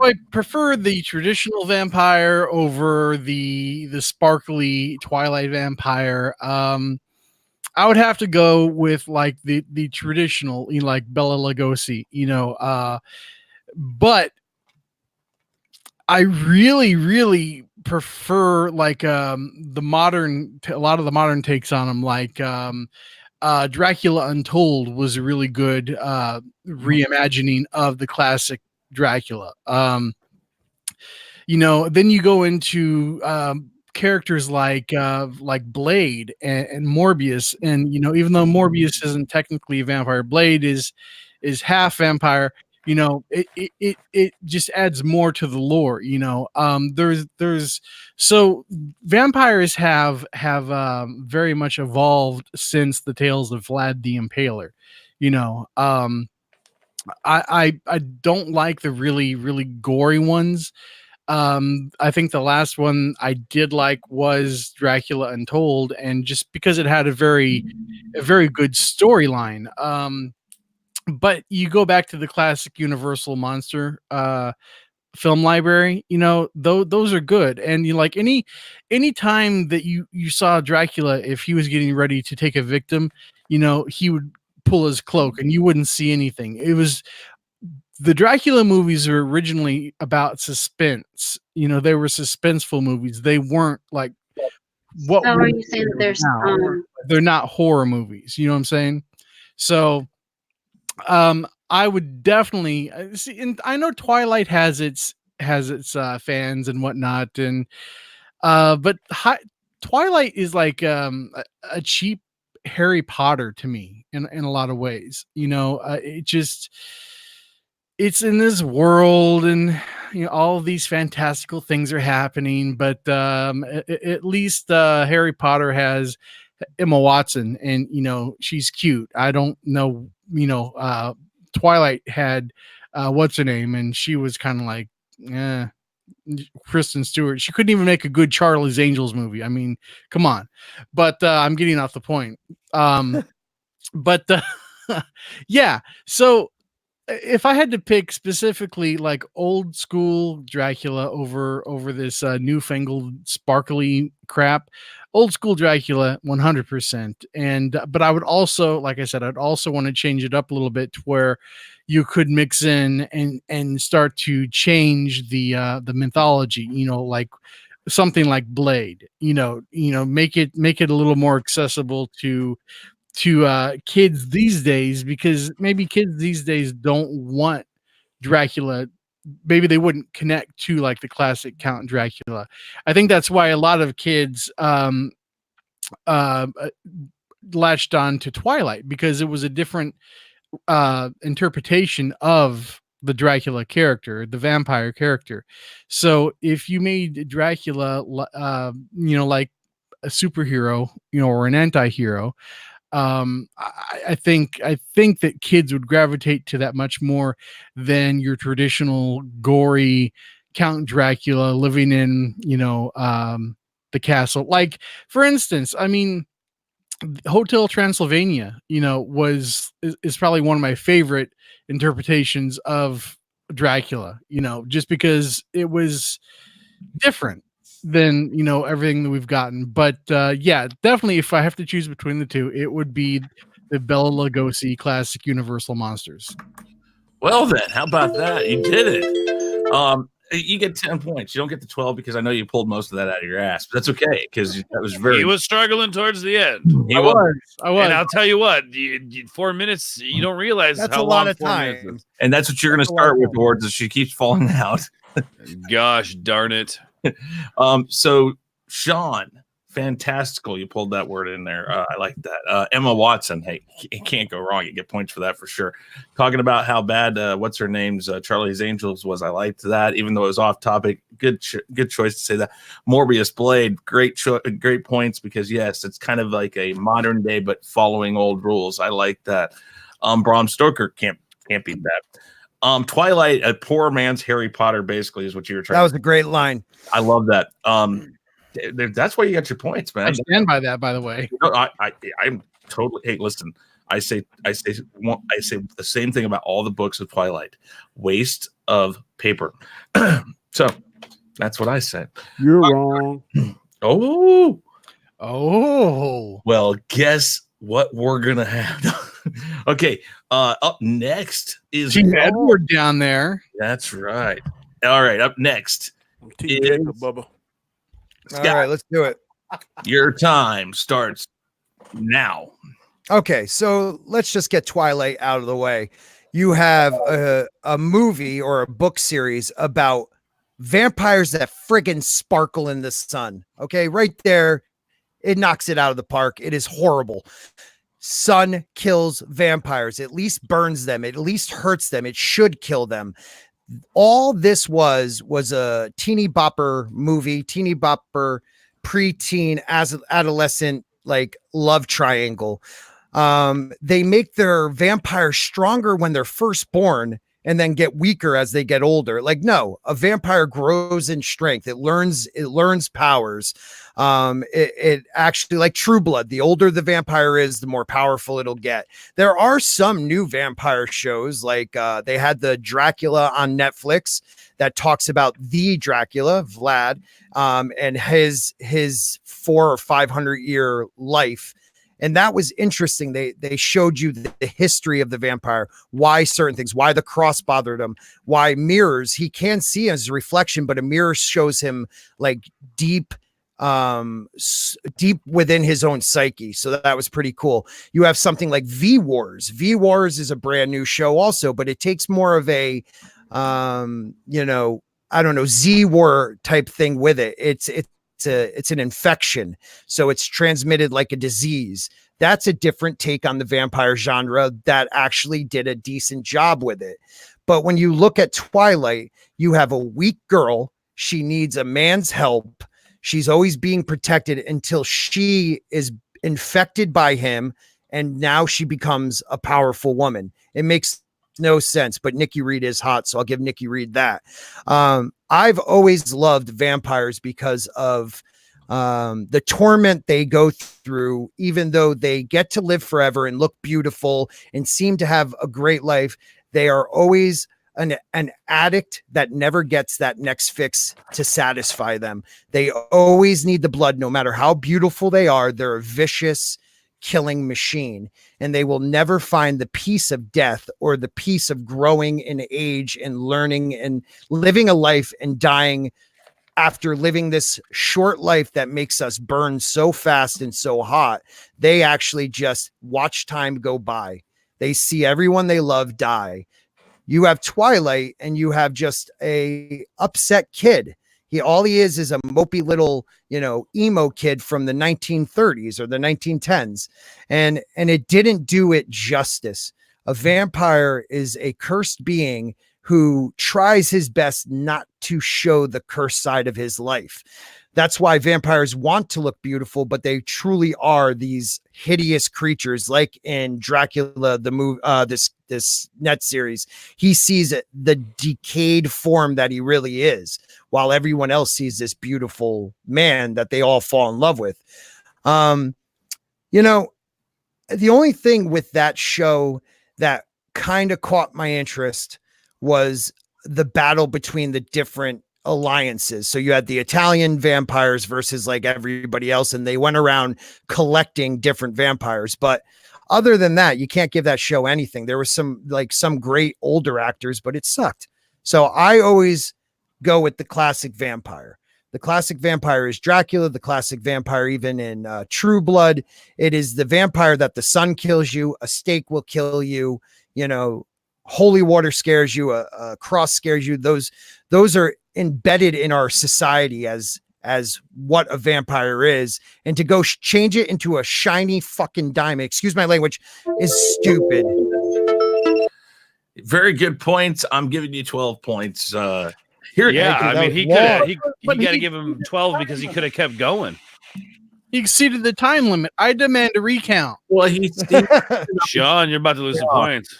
Speaker 4: I prefer the traditional vampire over the sparkly Twilight vampire. I would have to go with like the traditional, you know, like Bela Lugosi, you know, but I really prefer like the modern, a lot of the modern takes on them, like Dracula Untold was a really good reimagining of the classic Dracula. You know, then you go into characters like Blade and Morbius, and you know, even though Morbius isn't technically a vampire, Blade is half vampire. You know, it just adds more to the lore. You know, there's so vampires have very much evolved since the tales of Vlad the Impaler. You know, I don't like the really gory ones. I think the last one I did like was Dracula Untold, and just because it had a very good storyline. But you go back to the classic Universal monster film library, you know, those are good. And you like any time that you saw Dracula, if he was getting ready to take a victim, you know, he would pull his cloak and you wouldn't see anything. It was the Dracula movies were originally about suspense. You know, they were suspenseful movies. They weren't like what
Speaker 5: So are you saying that there's
Speaker 4: they're not horror movies, you know what I'm saying? So I would definitely see, and I know Twilight has its has its fans and whatnot, and but Twilight is like a cheap Harry Potter to me in a lot of ways. It's in this world, and all of these fantastical things are happening, but at least Harry Potter has Emma Watson, and she's cute. I don't know, Twilight had what's her name, and she was kind of like Kristen Stewart. She couldn't even make a good Charlie's Angels movie. I mean, come on. But I'm getting off the point. But yeah, so if I had to pick specifically like old school Dracula over this newfangled sparkly crap, old school Dracula 100%. And but I would also, like I said, I'd also want to change it up a little bit to where you could mix in and start to change the mythology, like something like Blade, make it a little more accessible to kids these days, because maybe kids these days don't want Dracula. Maybe they wouldn't connect to like the classic Count Dracula. I think that's why a lot of kids latched on to Twilight, because it was a different interpretation of the Dracula character, the vampire character. So if you made Dracula like a superhero, or an anti-hero, I think that kids would gravitate to that much more than your traditional gory Count Dracula living in the castle. Like, for instance, I mean, Hotel Transylvania is probably one of my favorite interpretations of Dracula, just because it was different than everything that we've gotten. But yeah, definitely if I have to choose between the two, it would be the Bela Lugosi classic Universal monsters.
Speaker 2: Well then, how about that? You did it. You get 10 points. You don't get the 12 because I know you pulled most of that out of your ass, but that's okay because that was very.
Speaker 3: He was struggling towards the end.
Speaker 2: I was.
Speaker 3: And I'll tell you what, 4 minutes. You don't realize
Speaker 6: That's
Speaker 3: how
Speaker 6: a lot
Speaker 3: long
Speaker 6: of
Speaker 3: 4
Speaker 6: time.
Speaker 3: minutes is.
Speaker 2: And that's what you're going to start with, Ords, as she keeps falling out.
Speaker 3: Gosh darn it.
Speaker 2: So Sean, fantastical. You pulled that word in there. I like that. Emma Watson. Hey, it can't go wrong. You get points for that for sure. Talking about how bad what's her name's Charlie's Angels was. I liked that, even though it was off topic. Good choice to say that. Morbius Blade, great points, because yes, it's kind of like a modern day but following old rules. I like that. Bram Stoker can't beat that. Twilight, a poor man's Harry Potter, basically, is what you were trying.
Speaker 6: That was a great line.
Speaker 2: I love that. That's why you got your points, man.
Speaker 4: I stand by that, by the way.
Speaker 2: I'm totally. Hey, listen. I say the same thing about all the books of Twilight. Waste of paper. So that's what I said.
Speaker 7: You're wrong.
Speaker 2: Oh.
Speaker 4: Oh.
Speaker 2: Well, guess what we're gonna have. Okay. Up next is
Speaker 4: Team Edward down there.
Speaker 2: That's right. All right. Up next is
Speaker 7: Bubba.
Speaker 2: Scott.
Speaker 6: All right, let's do it.
Speaker 2: Your time starts now.
Speaker 6: Okay, so let's just get Twilight out of the way. You have a movie or a book series about vampires that friggin' sparkle in the sun. Okay, right there, it knocks it out of the park. It is horrible. Sun kills vampires, at least burns them, at least hurts them. It should kill them. All this was a teeny bopper movie, teeny bopper preteen as adolescent like love triangle. They make their vampires stronger when they're first born and then get weaker as they get older. Like, no, a vampire grows in strength. It learns powers. It actually, like True Blood, the older the vampire is, the more powerful it'll get. There are some new vampire shows, like they had the Dracula on Netflix that talks about the Dracula, Vlad, and his 400 or 500 year life. And that was interesting. They showed you the history of the vampire, why certain things, why the cross bothered him, why mirrors, he can see his reflection, but a mirror shows him like deep within his own psyche. So that was pretty cool. You have something like V-Wars. V-Wars is a brand new show also, but it takes more of a, I don't know, Z war type thing with it. It's an infection. So it's transmitted like a disease. That's a different take on the vampire genre that actually did a decent job with it. But when you look at Twilight, you have a weak girl. She needs a man's help. She's always being protected until she is infected by him. And now she becomes a powerful woman. It makes no sense, but Nikki Reed is hot. So I'll give Nikki Reed that. I've always loved vampires because of the torment they go through, even though they get to live forever and look beautiful and seem to have a great life. They are always an addict that never gets that next fix to satisfy them. They always need the blood, no matter how beautiful they are. They're a vicious killing machine, and they will never find the peace of death or the peace of growing in age and learning and living a life and dying after living this short life that makes us burn so fast and so hot. They actually just watch time go by. They see everyone they love die. You have Twilight and you have just a upset kid. All he is a mopey little, emo kid from the 1930s or the 1910s. And it didn't do it justice. A vampire is a cursed being who tries his best not to show the cursed side of his life. That's why vampires want to look beautiful, but they truly are these hideous creatures, like in Dracula, the movie, this net series. He sees the decayed form that he really is, while everyone else sees this beautiful man that they all fall in love with. The only thing with that show that kind of caught my interest was the battle between the different alliances. So you had the Italian vampires versus like everybody else, and they went around collecting different vampires. But other than that, you can't give that show anything. There was some great older actors, but it sucked. So I always go with the classic vampire. The classic vampire is Dracula, the classic vampire, even in True Blood. It is the vampire that the sun kills you, a stake will kill you, holy water scares you, a cross scares you. Those are embedded in our society as what a vampire is, and to go change it into a shiny fucking diamond, excuse my language, is stupid.
Speaker 2: Very good points. I'm giving you 12 points. He got
Speaker 3: to give him 12 because he could have kept going.
Speaker 4: He exceeded the time limit. I demand a recount.
Speaker 2: Well,
Speaker 3: Sean, you're about to lose some points.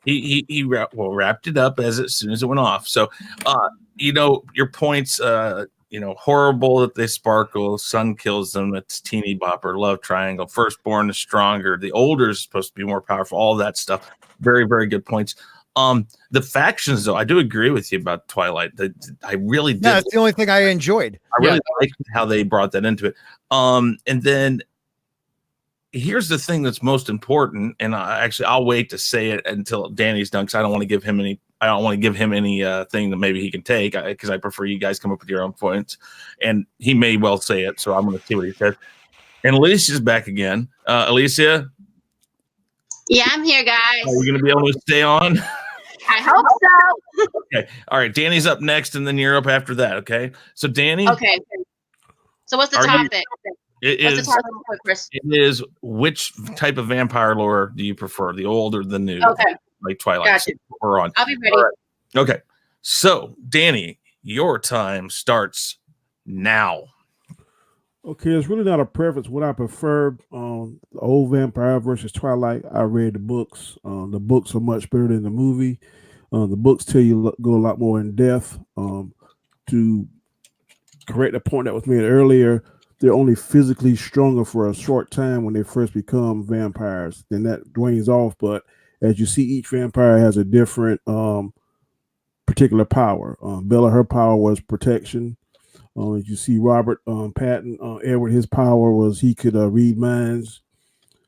Speaker 2: He wrapped it up as soon as it went off. So, your points, horrible that they sparkle, sun kills them, it's teeny bopper, love triangle, firstborn is stronger, the older is supposed to be more powerful, all that stuff. Very, very good points. The factions, though, I do agree with you about Twilight. I really did.
Speaker 6: That's the only thing I enjoyed.
Speaker 2: I really liked how they brought that into it. And then here's the thing that's most important, and I'll wait to say it until Danny's done, because I don't want to give him any. I don't want to give him any thing that maybe he can take, because I prefer you guys come up with your own points, and he may well say it. So I'm going to see what he says. And Alicia's back again. Alysia,
Speaker 5: Yeah, I'm here, guys.
Speaker 2: are you going to be able to stay on?
Speaker 5: I hope so.
Speaker 2: Okay. All right. Danny's up next, and then you're up after that. Okay. So Danny.
Speaker 5: Okay. So what's the topic?
Speaker 2: It
Speaker 5: What's the topic, Chris?
Speaker 2: is which type of vampire lore do you prefer, the old or the new?
Speaker 5: Okay.
Speaker 2: Like Twilight.
Speaker 5: Gotcha.
Speaker 2: We're on.
Speaker 5: I'll be ready.
Speaker 2: All right. Okay. So, Danny, your time starts now.
Speaker 7: Okay, it's really not a preference. What I prefer, the old vampire versus Twilight. I read the books. The books are much better than the movie. The books tell you go a lot more in depth. To correct the point that was made earlier, they're only physically stronger for a short time when they first become vampires. Then that wanes off. But as you see, each vampire has a different particular power. Bella, her power was protection. As you see, Robert Patton, Edward, his power was he could read minds.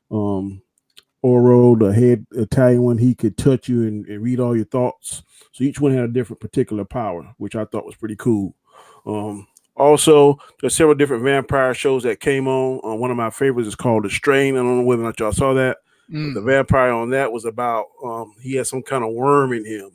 Speaker 7: Oro, the head Italian one, he could touch you and read all your thoughts. So each one had a different particular power, which I thought was pretty cool. Also, there's several different vampire shows that came on. One of my favorites is called The Strain. I don't know whether or not y'all saw that. The vampire on that was about he had some kind of worm in him,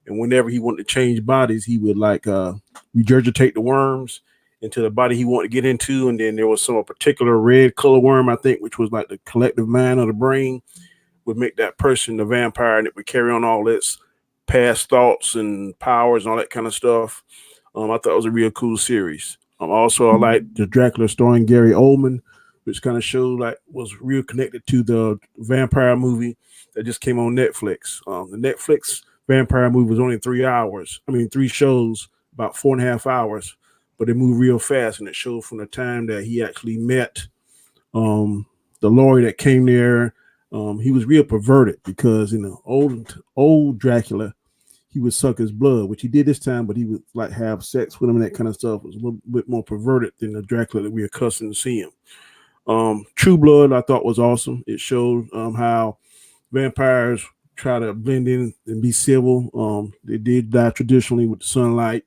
Speaker 7: and whenever he wanted to change bodies, he would like regurgitate the worms into the body he wanted to get into, and then there was some particular red color worm, I think, which was like the collective mind of the brain, would make that person the vampire, and it would carry on all its past thoughts and powers and all that kind of stuff. I thought it was a real cool series. Also, I like the Dracula starring Gary Oldman, which kind of showed like was real connected to the vampire movie that just came on Netflix. The Netflix vampire movie was only 3 hours. I mean, 3 shows, about 4.5 hours, but it moved real fast, and it showed from the time that he actually met the lawyer that came there. He was real perverted because in the old Dracula, he would suck his blood, which he did this time, but he would like have sex with him and that kind of stuff. It was a little bit more perverted than the Dracula that we're accustomed to seeing. True Blood, I thought was awesome. It showed how vampires try to blend in and be civil. They did die traditionally with the sunlight,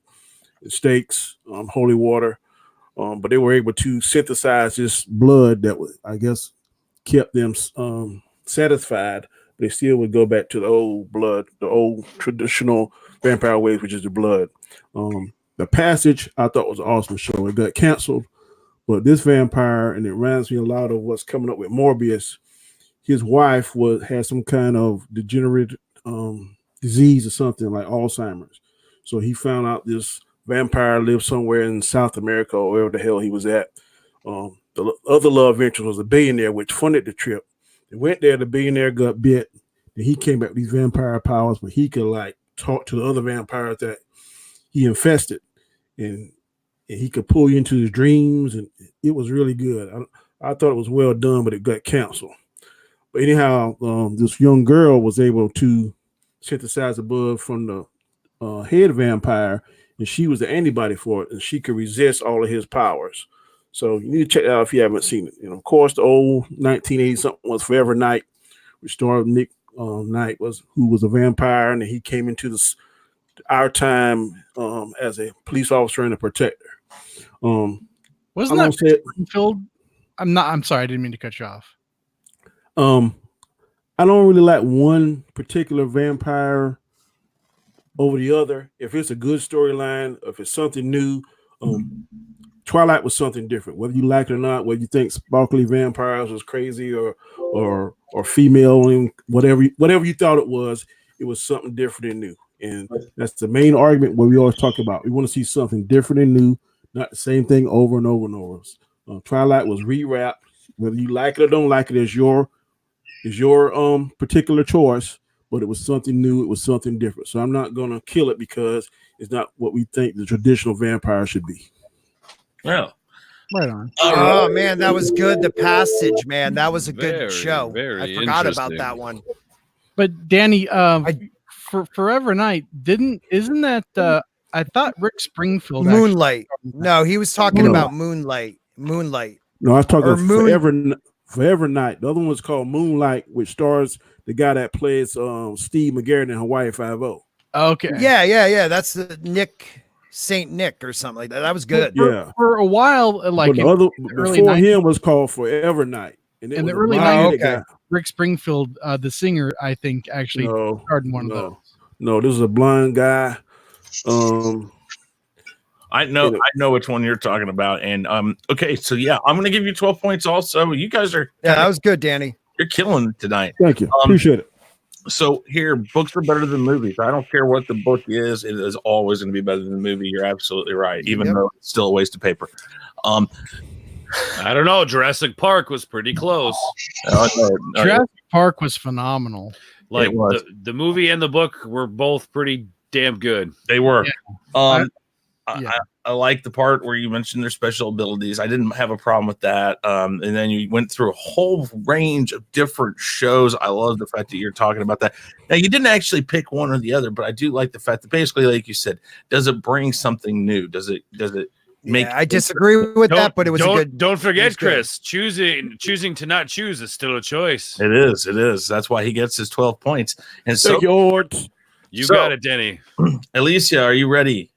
Speaker 7: the stakes, holy water, but they were able to synthesize this blood that was, I guess, kept them satisfied. They still would go back to the old blood, the old traditional vampire ways, which is the blood. The Passage, I thought was an awesome show. It got canceled, but this vampire, and it reminds me a lot of what's coming up with Morbius. His wife had some kind of degenerate disease or something like Alzheimer's. So he found out this vampire lived somewhere in South America or wherever the hell he was at. The other love interest was a billionaire, which funded the trip. They went there, the billionaire got bit, and he came back with these vampire powers, but he could like talk to the other vampires that he infested, and he could pull you into his dreams, and it was really good. I thought it was well done, but it got canceled. But anyhow, this young girl was able to synthesize the blood from the head vampire, and she was the antibody for it, and she could resist all of his powers. So you need to check it out if you haven't seen it. And of course, the old 1980 something was Forever Night, which starred Nick Knight, who was a vampire, and he came into our time as a police officer and a protector.
Speaker 4: Wasn't that Springfield? I'm sorry, I didn't mean to cut you off.
Speaker 7: I don't really like one particular vampire over the other. If it's a good storyline, if it's something new, Twilight was something different. Whether you like it or not, whether you think sparkly vampires was crazy or female, and whatever you thought it was something different and new. And that's the main argument where we always talk about. We want to see something different and new, not the same thing over and over and over. Twilight was rewrapped. Whether you like it or don't like it is your particular choice, but it was something new. It was something different. So I'm not going to kill it because it's not what we think the traditional vampire should be.
Speaker 2: Well,
Speaker 4: right on.
Speaker 6: Oh man, that was good. The Passage, man, that was a good show.
Speaker 3: Very
Speaker 6: I forgot about that one.
Speaker 4: But Danny, for Forever Night, isn't that I thought Rick Springfield
Speaker 6: Moonlight? No, he was talking about Moonlight. No,
Speaker 7: I was talking Forever Night. The other one was called Moonlight, which stars the guy that plays Steve McGarrett in Hawaii Five-0.
Speaker 4: Okay.
Speaker 6: Yeah. That's the Saint Nick or something like that. That was good.
Speaker 4: For a while, like
Speaker 7: the other before him was called Forever Night. And
Speaker 4: in the early 90s, Rick Springfield, the singer, I think actually starred in one of those.
Speaker 7: No, this is a blind guy.
Speaker 2: I know which one you're talking about. And okay, so yeah, I'm gonna give you 12 points also. You guys are
Speaker 6: that was good, Danny.
Speaker 2: You're killing it tonight.
Speaker 7: Thank you. Appreciate it.
Speaker 2: So here, books are better than movies. I don't care what the book is; it is always going to be better than the movie. You're absolutely right, even though it's still a waste of paper.
Speaker 3: I don't know. Jurassic Park was pretty close.
Speaker 4: Jurassic Park was phenomenal.
Speaker 3: Like the movie and the book were both pretty damn good.
Speaker 2: They were.
Speaker 4: Yeah.
Speaker 2: I like the part where you mentioned their special abilities. I didn't have a problem with that. And then you went through a whole range of different shows. I love the fact that you're talking about that. Now, you didn't actually pick one or the other, but I do like the fact that basically, like you said, does it bring something new? Does it make?
Speaker 6: I disagree with that, but it was good.
Speaker 3: Don't forget, Chris, choosing to not choose is still a choice.
Speaker 2: It is. That's why he gets his 12 points. And so,
Speaker 3: you got it, Denny.
Speaker 2: Alysia, are you ready?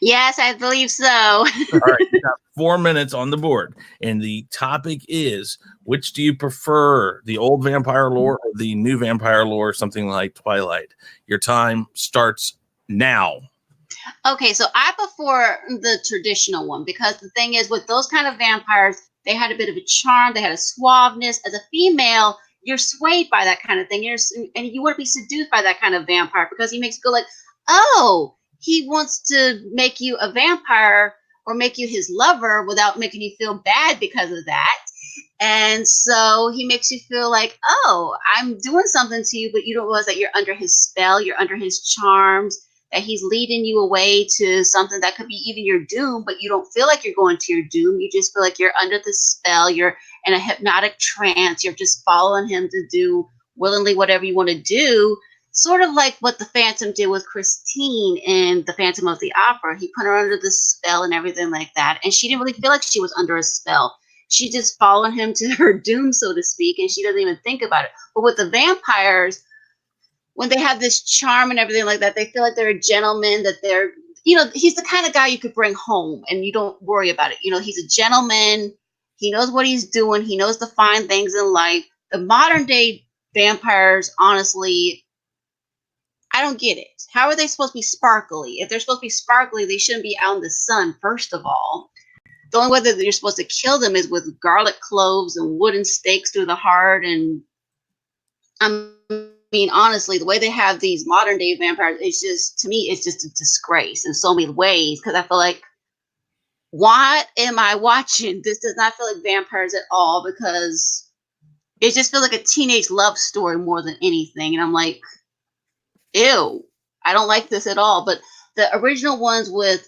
Speaker 5: Yes, I believe so.
Speaker 2: All right, you got 4 minutes on the board, and the topic is: which do you prefer, the old vampire lore or the new vampire lore, something like Twilight? Your time starts now.
Speaker 5: Okay, so I prefer the traditional one because the thing is, with those kind of vampires, they had a bit of a charm, they had a suaveness. As a female, you're swayed by that kind of thing. And you want to be seduced by that kind of vampire because he makes you go like, oh, he wants to make you a vampire or make you his lover without making you feel bad because of that. And so he makes you feel like, oh, I'm doing something to you, but you don't realize that you're under his spell, you're under his charms, that he's leading you away to something that could be even your doom, but you don't feel like you're going to your doom. You just feel like you're under the spell, you're in a hypnotic trance, you're just following him to do willingly whatever you want to do. Sort of like what the Phantom did with Christine in The Phantom of the Opera. He put her under the spell and everything like that. And she didn't really feel like she was under a spell. She just followed him to her doom, so to speak, and she doesn't even think about it. But with the vampires, when they have this charm and everything like that, they feel like they're a gentleman, that they're, he's the kind of guy you could bring home and you don't worry about it. He's a gentleman. He knows what he's doing. He knows the fine things in life. The modern day vampires, honestly, I don't get it. How are they supposed to be sparkly? If they're supposed to be sparkly, they shouldn't be out in the sun, first of all. The only way that you're supposed to kill them is with garlic cloves and wooden stakes through the heart. And I mean, honestly, the way they have these modern day vampires, it's just, to me, it's just a disgrace in so many ways. Because I feel like, what am I watching? This does not feel like vampires at all, because it just feels like a teenage love story more than anything. And I'm like, ew, I don't like this at all. But the original ones with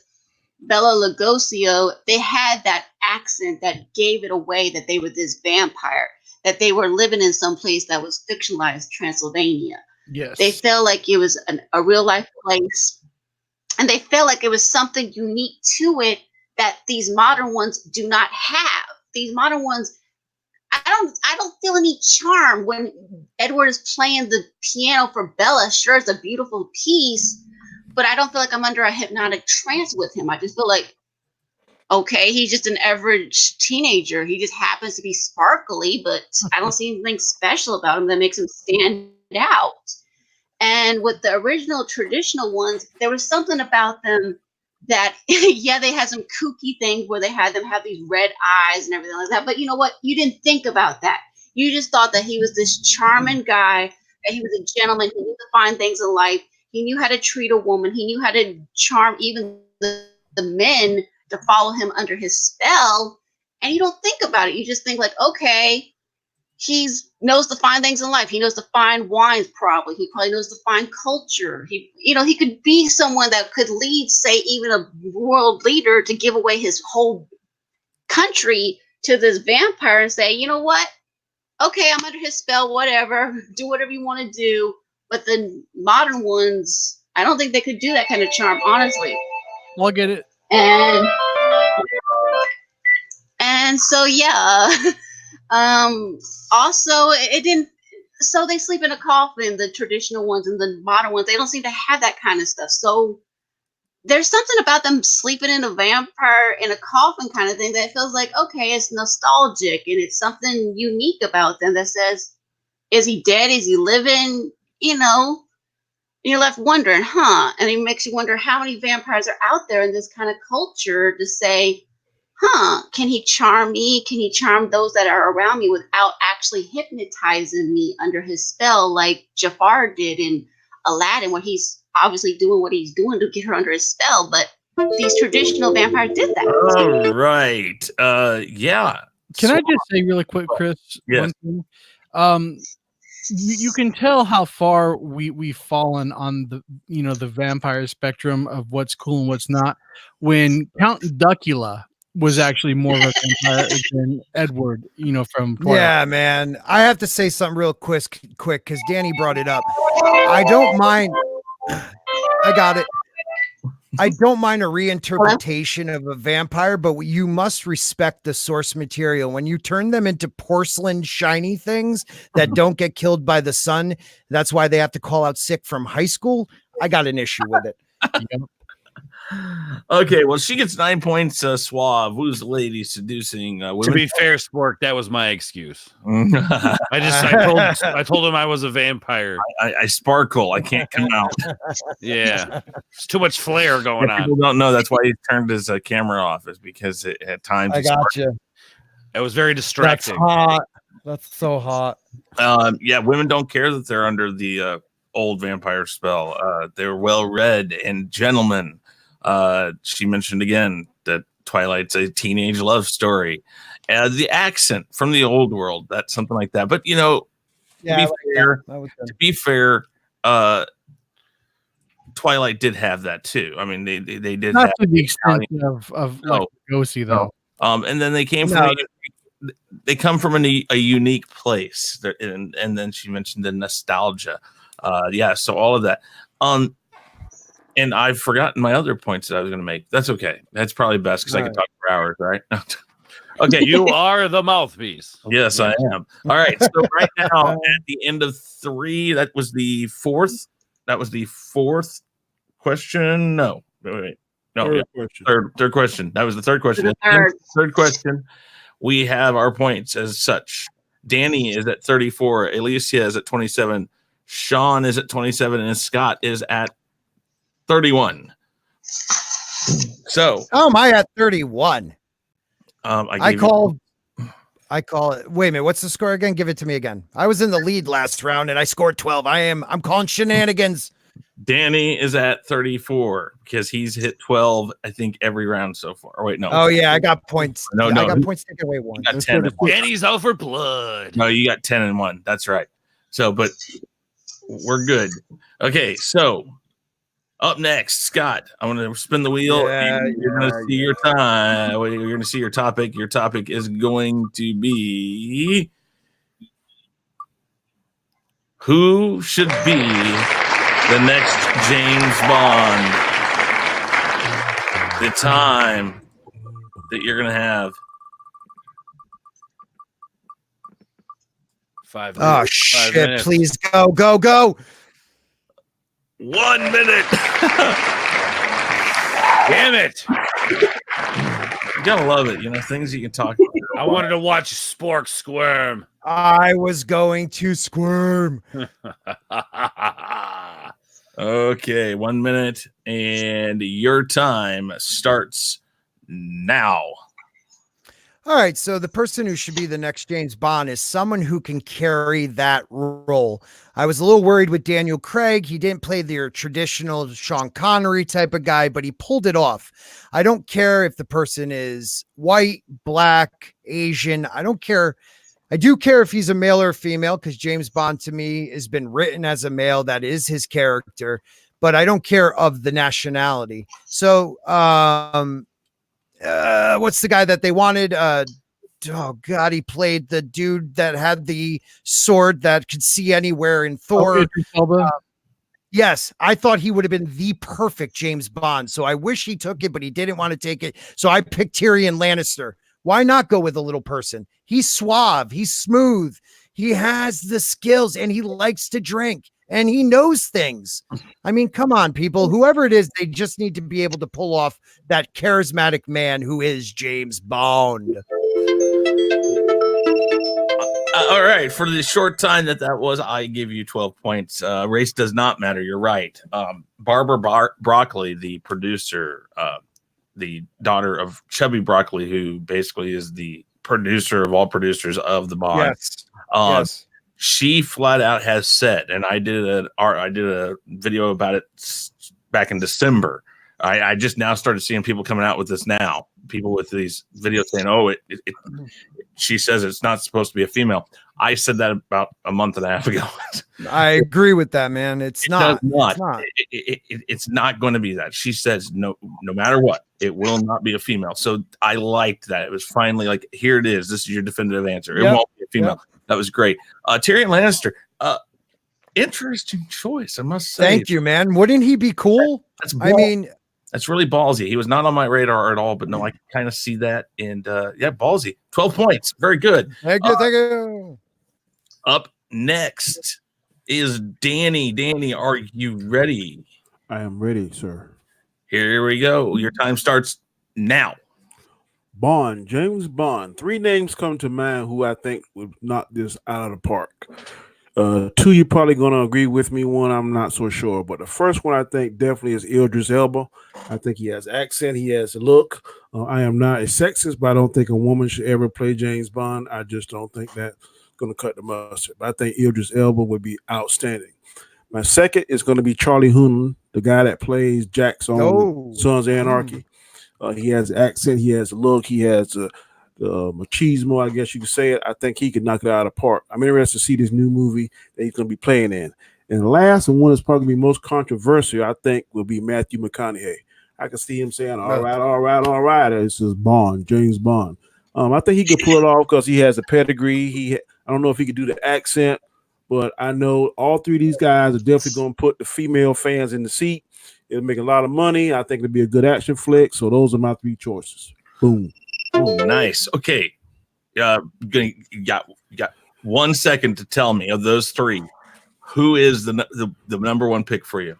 Speaker 5: Bela Lugosi, they had that accent that gave it away that they were this vampire, that they were living in some place that was fictionalized Transylvania.
Speaker 4: Yes.
Speaker 5: They felt like it was a real life place, and they felt like it was something unique to it that these modern ones do not have. These modern ones, I don't feel any charm when Edward is playing the piano for Bella. Sure, it's a beautiful piece, but I don't feel like I'm under a hypnotic trance with him. I just feel like, okay, he's just an average teenager. He just happens to be sparkly, but I don't see anything special about him that makes him stand out. And with the original traditional ones, there was something about them that, yeah, they had some kooky things where they had them have these red eyes and everything like that. But you know what? You didn't think about that. You just thought that he was this charming guy, that he was a gentleman, he knew the fine things in life. He knew how to treat a woman. He knew how to charm even the men to follow him under his spell. And you don't think about it. You just think like, okay, he knows the fine things in life. He knows the fine wines, probably. He probably knows the fine culture. He could be someone that could lead, say, even a world leader to give away his whole country to this vampire and say, you know what? Okay, I'm under his spell, whatever. Do whatever you want to do. But the modern ones, I don't think they could do that kind of charm, honestly.
Speaker 4: I'll get it.
Speaker 5: And so, yeah. Also, it didn't. So they sleep in a coffin, the traditional ones, and the modern ones. They don't seem to have that kind of stuff. So there's something about them sleeping in a vampire in a coffin kind of thing that feels like, okay, it's nostalgic and it's something unique about them that says, is he dead? Is he living? You're left wondering, huh? And it makes you wonder how many vampires are out there in this kind of culture to say, huh, can he charm me? Can he charm those that are around me without actually hypnotizing me under his spell like Jafar did in Aladdin, where he's obviously doing what he's doing to get her under his spell, but these traditional vampires did that.
Speaker 2: All right. Yeah.
Speaker 4: Can I just say really quick, Chris?
Speaker 2: Yes.
Speaker 4: One thing? You can tell how far we've fallen on the vampire spectrum of what's cool and what's not when Count Duckula was actually more of a vampire than Edward, from Twilight.
Speaker 6: Yeah, man. I have to say something real quick because Danny brought it up. I don't mind. I got it. I don't mind a reinterpretation of a vampire, but you must respect the source material. When you turn them into porcelain shiny things that don't get killed by the sun, that's why they have to call out sick from high school. I got an issue with it.
Speaker 2: Okay, well, she gets 9 points. Suave, who's the lady seducing women?
Speaker 3: To be fair, Spork, that was my excuse.
Speaker 2: I,
Speaker 3: I told him I was a vampire.
Speaker 2: I sparkle. I can't come out.
Speaker 3: Yeah, it's too much flair going
Speaker 2: People
Speaker 3: on.
Speaker 2: don't know that's why he turned his camera off. Is because at times
Speaker 6: I got you.
Speaker 3: It was very
Speaker 6: That's
Speaker 3: distracting.
Speaker 6: hot. That's so hot.
Speaker 2: Yeah, women don't care that they're under the old vampire spell. They're well read and gentlemen. She mentioned again that Twilight's a teenage love story. The accent from the old world, that's something like that. But to be fair, Twilight did have that too. I mean, they did
Speaker 4: Not
Speaker 2: have
Speaker 4: to the extent of
Speaker 2: No.
Speaker 4: like Lugosi, though.
Speaker 2: and then they came from they come from a unique place. And then she mentioned the nostalgia. So all of that. And I've forgotten my other points that I was going to make. That's okay. That's probably best because I can talk for hours, right? Okay.
Speaker 3: You are the mouthpiece.
Speaker 2: Yes, I am. All right. So right now, at the end of 3, that was the fourth. That was the fourth question. No, wait. No, third question. That was the third question. Third question. We have our points as such. Danny is at 34. Alysia is at 27. Sean is at 27, and Scott is at 31. So,
Speaker 6: am I at 31? I call it. Wait a minute. What's the score again? Give it to me again. I was in the lead last round and I scored 12. I'm calling shenanigans.
Speaker 2: Danny is at 34 because he's hit 12, I think, every round so far. Or wait, no.
Speaker 6: Oh yeah, I got points.
Speaker 2: No,
Speaker 6: I got points taken away one.
Speaker 2: You got 10 and 1.
Speaker 3: Danny's out for blood.
Speaker 2: No, you got 10 and 1. That's right. So, but we're good. Okay, so up next, Scott, I'm going to spin the wheel. You're going to see your time. You're going to see your topic. Your topic is going to be who should be the next James Bond. The time that you're going to have.
Speaker 3: 5 minutes.
Speaker 6: Oh
Speaker 3: 5
Speaker 6: shit!
Speaker 3: minutes.
Speaker 6: Please go.
Speaker 2: 1 minute.
Speaker 3: Damn it.
Speaker 2: You gotta love it. Things you can talk about.
Speaker 3: I wanted to watch Spork squirm.
Speaker 6: I was going to squirm.
Speaker 2: Okay, 1 minute, and your time starts now.
Speaker 6: All right, so the person who should be the next James Bond is someone who can carry that role. I was a little worried with Daniel Craig. He didn't play the traditional Sean Connery type of guy, but he pulled it off. I don't care if the person is white, black, Asian. I don't care. I do care if he's a male or female because James Bond to me has been written as a male. That is his character, but I don't care of the nationality. So, what's the guy that they wanted? Oh God, he played the dude that had the sword that could see anywhere in Thor. Yes, I thought he would have been the perfect James Bond. So I wish he took it, but he didn't want to take it. So I picked Tyrion Lannister. Why not go with a little person? He's suave. He's smooth. He has the skills and he likes to drink and he knows things. I mean, come on, people, whoever it is, they just need to be able to pull off that charismatic man who is James Bond.
Speaker 2: All right. For the short time that was, I give you 12 points. Race does not matter. You're right. Barbara Broccoli, the producer, the daughter of Chubby Broccoli, who basically is the producer of all producers of the Bond.
Speaker 6: Yes.
Speaker 2: She flat out has said, and I did a video about it back in December. I just now started seeing people coming out with this now. People with these videos saying, "Oh, she says it's not supposed to be a female." I said that about a month and a half ago.
Speaker 6: I agree with that, man. It's not.
Speaker 2: It's not going to be that. She says no matter what, it will not be a female. So I liked that. It was finally like, here it is. This is your definitive answer. It won't be a female. Yep. That was great. Tyrion Lannister, interesting choice, I must say.
Speaker 6: Thank you, man. Wouldn't he be cool?
Speaker 2: That's really ballsy. He was not on my radar at all, but no, I can kind of see that. And ballsy. 12 points. Very good.
Speaker 6: Thank you.
Speaker 2: Up next is Danny. Danny, are you ready?
Speaker 7: I am ready, sir.
Speaker 2: Here we go. Your time starts now.
Speaker 7: Bond, James Bond. 3 names come to mind who I think would knock this out of the park. 2 you're probably going to agree with me. 1 I'm not so sure. But the first one I think definitely is Idris Elba. I think he has accent. He has a look. I am not a sexist, but I don't think a woman should ever play James Bond. I just don't think that's going to cut the mustard. But I think Idris Elba would be outstanding. My second is going to be Charlie Hunnam, the guy that plays Jax on Sons of Anarchy. He has accent, he has a look, he has the machismo, I guess you could say it. I think he could knock it out of the park. I'm interested to see this new movie that he's going to be playing in. And the last and one that's probably going to be most controversial, I think, will be Matthew McConaughey. I can see him saying, all right. This is Bond, James Bond. I think he could pull it off because he has a pedigree. I don't know if he could do the accent, but I know all 3 of these guys are definitely going to put the female fans in the seat. It'll make a lot of money. I think it'll be a good action flick. So those are my 3 choices. Boom.
Speaker 2: Oh, nice. Okay. You got 1 second to tell me of those 3. Who is the number 1 pick for you?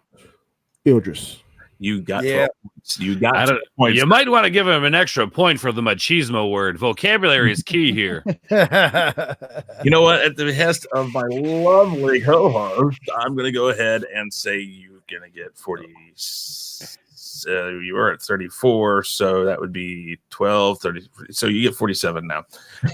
Speaker 7: Idris.
Speaker 2: You got 12 points. You got 12 points.
Speaker 3: You might want to give him an extra point for the machismo word. Vocabulary is key here.
Speaker 2: You know what? At the behest of my lovely co-host, I'm going to go ahead and say you're going to get 40. You were at 34, so that would be 12, 30. So you get 47 now.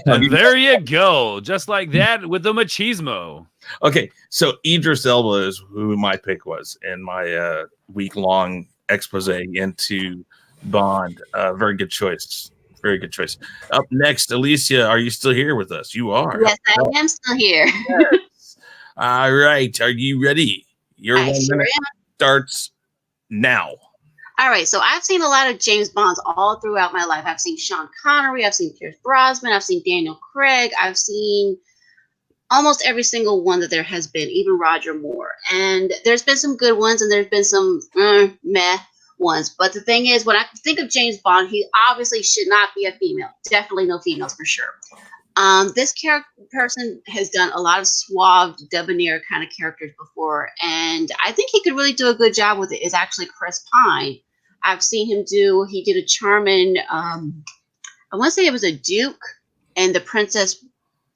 Speaker 3: There you go. Just like that with the machismo.
Speaker 2: Okay, so Idris Elba is who my pick was in my week-long expose into Bond. Very good choice. Very good choice. Up next, Alysia, are you still here with us? You are.
Speaker 5: Yes, I am still here.
Speaker 2: Yes. All right. Are you ready? Your 1 minute starts now.
Speaker 5: All right, so I've seen a lot of James Bonds all throughout my life. I've seen Sean Connery, I've seen Pierce Brosnan, I've seen Daniel Craig, I've seen almost every single one that there has been, even Roger Moore. And there's been some good ones and there's been some meh ones. But the thing is, when I think of James Bond, he obviously should not be a female. Definitely no females for sure. This person has done a lot of suave, debonair kind of characters before, and I think he could really do a good job with it. Is actually Chris Pine. I've seen him he did a charming, I want to say it was a Duke and the Princess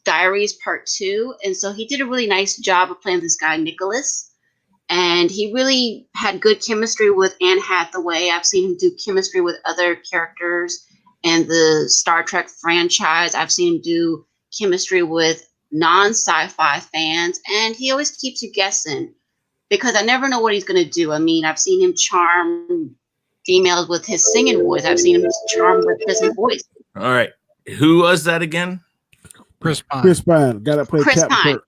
Speaker 5: Diaries Part 2, and so he did a really nice job of playing this guy, Nicholas, and he really had good chemistry with Anne Hathaway. I've seen him do chemistry with other characters and the Star Trek franchise. I've seen him do chemistry with non-sci-fi fans, and he always keeps you guessing because I never know what he's going to do. I mean, I've seen him charm females with his singing voice. I've seen him charm with his voice.
Speaker 2: All right. Who was that again?
Speaker 4: Chris Pine.
Speaker 7: Chris Pine. Got to play
Speaker 5: Chris
Speaker 7: Captain
Speaker 5: Pine.
Speaker 7: Kirk.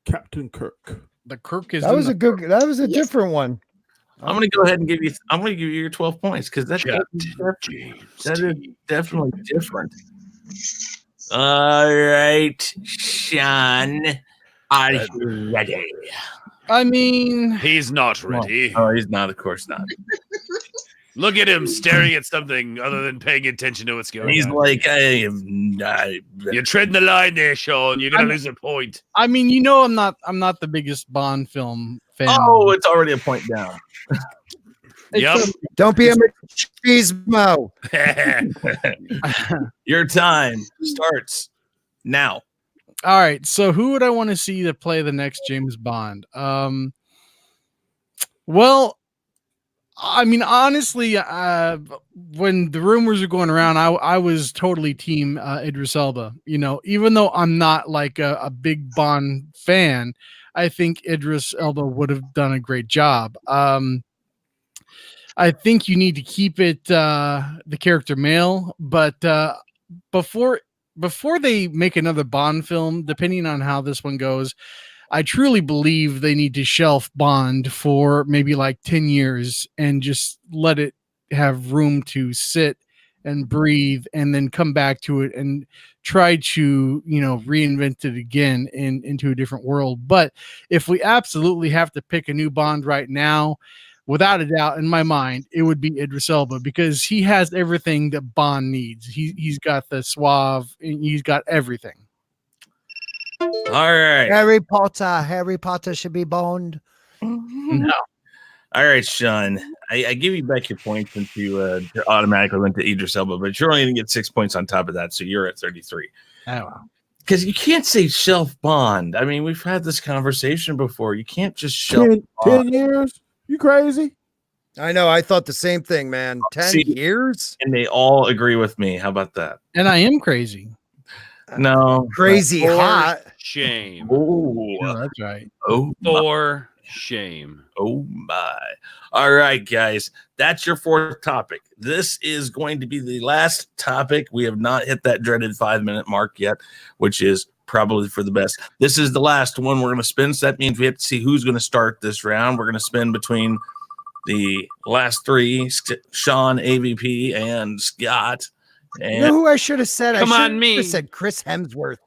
Speaker 7: Captain Kirk.
Speaker 4: The Kirk is
Speaker 6: That was a good. That was a different one.
Speaker 2: I'm going to go ahead and give you. I'm going to give you your 12 points because that is definitely different. All right, Sean, are you ready?
Speaker 4: I mean,
Speaker 3: He's not ready.
Speaker 2: Oh, he's not. Of course not.
Speaker 3: Look at him staring at something other than paying attention to what's going
Speaker 2: He's
Speaker 3: on.
Speaker 2: like,
Speaker 3: You're treading the line there, Sean. You're gonna lose a point.
Speaker 4: I mean, you know, I'm not the biggest Bond film fan.
Speaker 2: oh, it's already a point down.
Speaker 3: Yep.
Speaker 6: Don't be a machismo.
Speaker 2: Your time starts now.
Speaker 4: All right. So who would I want to see to play the next James Bond? Well, I mean, honestly, when the rumors were going around, I was totally team Idris Elba. You know, even though I'm not like a big Bond fan, I think Idris Elba would have done a great job. I think you need to keep it the character male, but before they make another Bond film, depending on how this one goes, I truly believe they need to shelf Bond for maybe like 10 years and just let it have room to sit and breathe and then come back to it and try to, you know, reinvent it again into a different world. But if we absolutely have to pick a new Bond right now, without a doubt, in my mind, it would be Idris Elba because he has everything that Bond needs. He's got the suave, he's got everything.
Speaker 2: All right.
Speaker 6: Harry Potter should be Bond.
Speaker 4: No.
Speaker 2: All right, Sean. I give you back your points since you automatically went to Idris Elba, but you're only going to get 6 points on top of that, so you're at 33.
Speaker 4: Oh,
Speaker 2: Because you can't say shelf bond. I mean, we've had this conversation before. You can't just shelf
Speaker 7: 10
Speaker 2: bond.
Speaker 7: years? You crazy?
Speaker 6: I know. I thought the same thing, man. 10
Speaker 2: See,
Speaker 6: years?
Speaker 2: And they all agree with me. How about that?
Speaker 4: and I am crazy.
Speaker 2: No.
Speaker 6: Crazy
Speaker 3: For
Speaker 6: hot.
Speaker 3: shame.
Speaker 2: Oh,
Speaker 4: Oh, that's right.
Speaker 2: oh, my.
Speaker 3: For shame.
Speaker 2: Oh my. All right, guys. That's your fourth topic. This is going to be the last topic. We have not hit that dreaded 5-minute mark yet, which is probably for the best. This is the last one we're going to spin. So that means we have to see who's going to start this round. We're going to spin between the last three, Sean, AVP, and Scott.
Speaker 6: You
Speaker 2: And
Speaker 6: know who I should have said?
Speaker 3: Come
Speaker 6: I
Speaker 3: on,
Speaker 6: should
Speaker 3: me.
Speaker 6: have said Chris Hemsworth.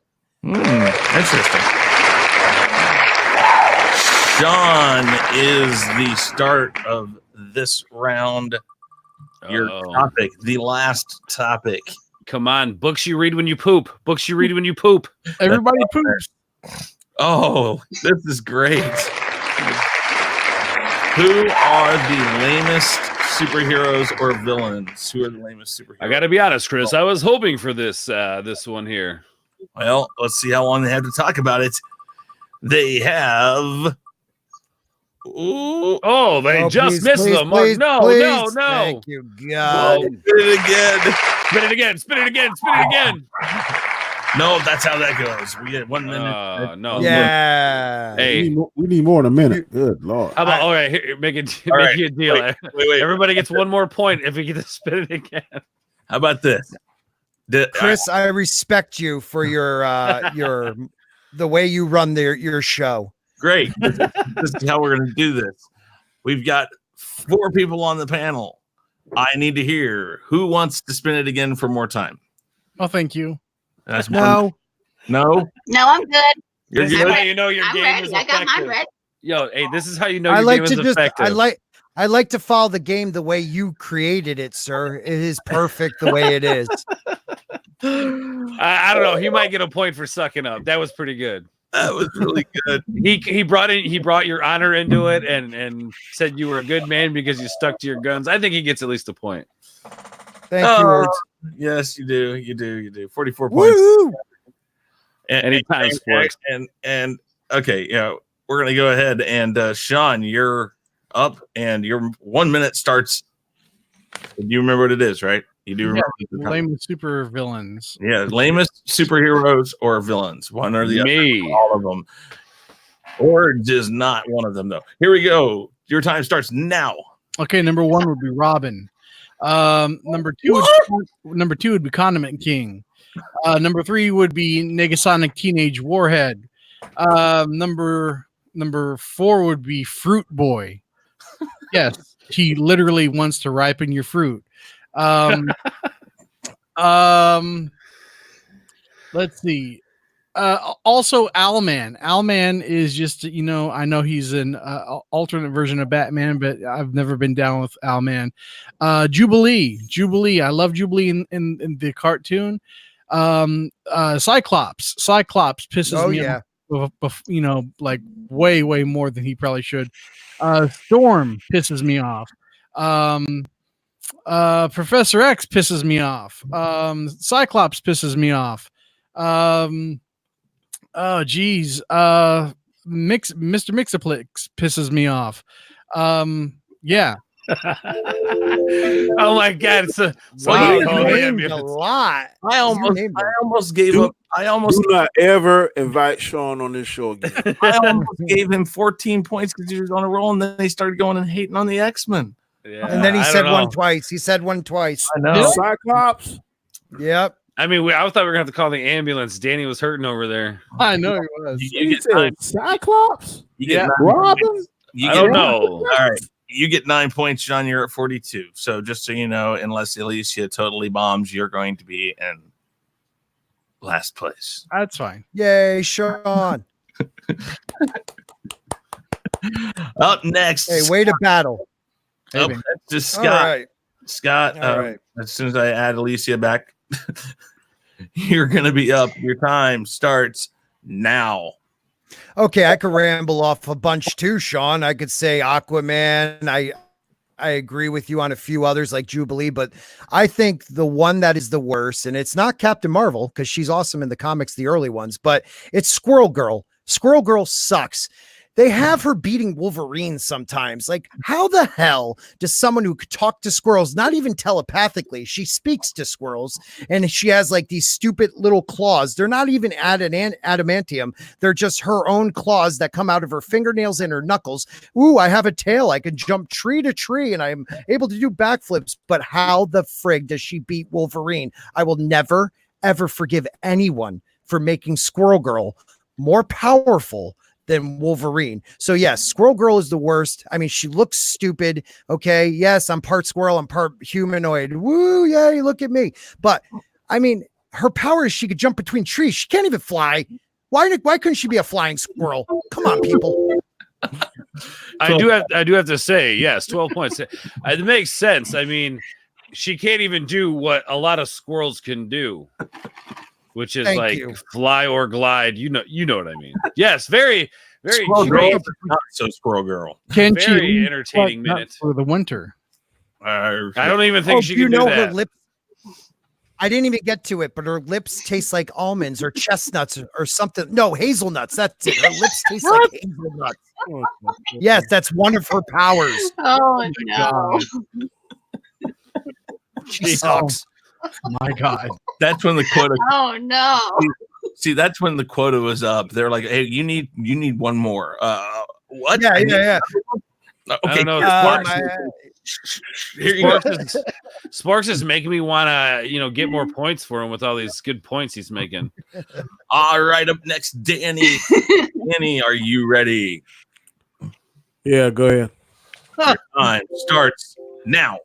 Speaker 2: Interesting. Sean is the start of this round. Your topic, the last topic.
Speaker 3: Come on. Books you read when you poop. Books you read when you poop.
Speaker 4: Everybody poops.
Speaker 2: Oh, this is great. Who are the lamest superheroes or villains? Who are the lamest superheroes?
Speaker 3: I got to be honest, Chris. I was hoping for this one here.
Speaker 2: Well, let's see how long they have to talk about it. They have. Ooh,
Speaker 3: Oh, they
Speaker 6: Oh,
Speaker 3: just
Speaker 6: please,
Speaker 3: missed
Speaker 6: please,
Speaker 3: the mark.
Speaker 6: please,
Speaker 3: No,
Speaker 6: please.
Speaker 3: no, no.
Speaker 6: Thank you, God.
Speaker 2: did it again.
Speaker 3: Spin it again. Spin it again. Spin it again.
Speaker 2: No, that's how that goes. We get 1 minute.
Speaker 3: No.
Speaker 6: Yeah.
Speaker 3: Hey,
Speaker 7: We need more than a minute. Good Lord.
Speaker 3: how about all right? Here, make it
Speaker 2: All
Speaker 3: make
Speaker 2: right,
Speaker 3: you a deal.
Speaker 2: Wait.
Speaker 3: Everybody gets one more point if we get to spin it again.
Speaker 2: How about this?
Speaker 6: Chris, I respect you for your the way you run your show.
Speaker 2: Great. This is how we're going to do this. We've got 4 people on the panel. I need to hear who wants to spin it again for more time.
Speaker 4: Oh, thank you.
Speaker 2: That's
Speaker 6: No.
Speaker 2: No.
Speaker 5: No, I'm good.
Speaker 2: You're
Speaker 3: This is
Speaker 2: good.
Speaker 3: how you know your
Speaker 5: I'm
Speaker 3: game
Speaker 5: ready.
Speaker 3: is
Speaker 5: I got mine
Speaker 3: effective.
Speaker 5: ready.
Speaker 3: Yo, hey, this is how you know
Speaker 6: I
Speaker 3: your
Speaker 6: like
Speaker 3: game
Speaker 6: to
Speaker 3: is
Speaker 6: just
Speaker 3: effective.
Speaker 6: I like to follow the game the way you created it, sir. It is perfect the way it is.
Speaker 3: I don't know. He might get a point for sucking up. That was pretty good.
Speaker 2: That was really good.
Speaker 3: He brought your honor into it and said you were a good man because you stuck to your guns. I think he gets at least a point.
Speaker 6: Thank you, Ords.
Speaker 2: Yes, you do. You do. 44 points.
Speaker 6: Woo!
Speaker 3: Anytime sports.
Speaker 2: And okay, yeah, we're gonna go ahead and Sean, you're up, and your 1 minute starts. Do you remember what it is? Right? You do remember?
Speaker 4: Lame super villains.
Speaker 2: Yeah, lamest superheroes or villains, one or the
Speaker 3: Me.
Speaker 2: other, all of them. Ords is not one of them, though. Here we go. Your time starts now.
Speaker 4: Okay, number 1 would be Robin. Number two would be Condiment King. Number 3 would be Negasonic Teenage Warhead. Number 4 would be Fruit Boy. Yes, he literally wants to ripen your fruit. Let's see. Also Owlman. Owlman is just, I know he's an alternate version of Batman, but I've never been down with Owlman. Jubilee. I love Jubilee in the cartoon. Cyclops pisses me off, like way more than he probably should. Storm pisses me off. Professor X pisses me off. Cyclops pisses me off. Oh geez. Mr. Mixaplex pisses me off. Yeah.
Speaker 3: Oh my god, it's a
Speaker 6: Wow,
Speaker 3: you
Speaker 6: you
Speaker 3: call the
Speaker 6: named a
Speaker 3: ambulance.
Speaker 6: lot.
Speaker 2: I almost gave
Speaker 7: Do-
Speaker 2: up. I almost
Speaker 7: Do not ever invite Sean on this show again.
Speaker 2: I almost gave him 14 points because he was on a roll, and then he started going and hating on the X-Men.
Speaker 3: Yeah,
Speaker 6: And then he
Speaker 3: I
Speaker 6: said
Speaker 3: don't
Speaker 6: one
Speaker 3: know.
Speaker 6: twice. He said one twice.
Speaker 2: I know.
Speaker 7: Cyclops.
Speaker 6: Yep.
Speaker 3: I mean, I thought we were gonna have to call the ambulance. Danny was hurting over there.
Speaker 4: I know he was.
Speaker 2: You
Speaker 7: He
Speaker 2: get
Speaker 7: said
Speaker 2: 9.
Speaker 7: Cyclops.
Speaker 2: You get 9
Speaker 7: Robin.
Speaker 2: points. You
Speaker 3: I
Speaker 2: get
Speaker 3: don't
Speaker 2: 9.
Speaker 3: know.
Speaker 2: All right. You get 9 points, John. You're at 42. So just so you know, unless Alysia totally bombs, you're going to be in last place.
Speaker 4: That's fine.
Speaker 6: Yay, Sean.
Speaker 2: Up next.
Speaker 6: Hey, way to battle.
Speaker 2: Up
Speaker 4: Maybe.
Speaker 2: next is
Speaker 6: All
Speaker 2: Scott.
Speaker 6: right.
Speaker 2: Scott,
Speaker 6: All right.
Speaker 2: as soon as I add Alysia back, you're going to be up. Your time starts now.
Speaker 6: Okay, I could ramble off a bunch too, Sean. I could say Aquaman. I agree with you on a few others like Jubilee, but I think the one that is the worst, and it's not Captain Marvel because she's awesome in the comics, the early ones, but it's Squirrel Girl. Squirrel Girl sucks. They have her beating Wolverine sometimes. Like, how the hell does someone who could talk to squirrels, not even telepathically, she speaks to squirrels, and she has like these stupid little claws. They're not even adamantium. They're just her own claws that come out of her fingernails and her knuckles. Ooh, I have a tail. I can jump tree to tree, and I'm able to do backflips. But how the frig does she beat Wolverine? I will never, ever forgive anyone for making Squirrel Girl more powerful than Wolverine. So yes, Squirrel Girl is the worst. I mean, she looks stupid. Okay. Yes, I'm part squirrel. I'm part humanoid. Woo. Yay. Look at me. But I mean, her power is she could jump between trees. She can't even fly. Why couldn't she be a flying squirrel? Come on, people.
Speaker 3: I do have to say, yes, 12 points. It makes sense. I mean, she can't even do what a lot of squirrels can do, which is
Speaker 6: Thank you.
Speaker 3: fly or glide. You know what I mean. Yes, very
Speaker 2: Squirrel Girl, but not so Squirrel Girl.
Speaker 4: Can
Speaker 3: very
Speaker 4: she
Speaker 3: entertaining minute
Speaker 4: for the winter?
Speaker 3: I don't even think she can do that.
Speaker 6: Her lips? I didn't even get to it, but her lips taste like almonds or chestnuts or something. No, hazelnuts. That's it. Her lips taste like hazelnuts. Yes, that's one of her powers.
Speaker 5: Oh no!
Speaker 6: She sucks.
Speaker 4: Oh my God.
Speaker 2: That's when the quota.
Speaker 5: Oh no!
Speaker 2: See, that's when the quota was up. They're like, "Hey, you need one more." What?
Speaker 6: Yeah.
Speaker 2: Okay.
Speaker 3: I don't know. Sparks is making me want to, get more points for him with all these good points he's making.
Speaker 2: All right, up next, Danny. Danny, are you ready?
Speaker 7: Yeah, go ahead.
Speaker 2: Your time starts now.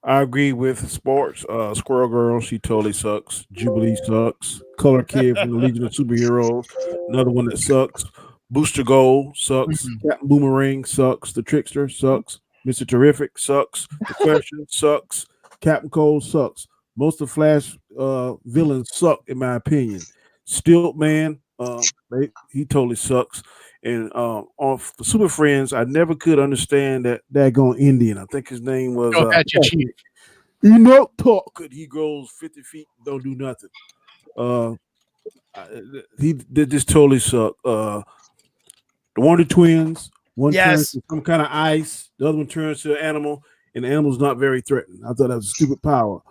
Speaker 7: I agree with sports. Squirrel Girl, she totally sucks. Jubilee sucks. Color Kid from the Legion of Superheroes, another one that sucks. Booster Gold sucks. Captain Boomerang sucks. The Trickster sucks. Mr. Terrific sucks. The Question sucks. Captain Cold sucks. Most of Flash villains suck, in my opinion. Stilt Man, he totally sucks. And off the Super Friends, I never could understand that daggone Indian. I think his name was Enoch Talk. He grows 50 feet, don't do nothing. He did just totally suck. The Wonder Twins, one turns to some kind of ice, the other one turns to an animal, and the animal's not very threatening. I thought that was a stupid power.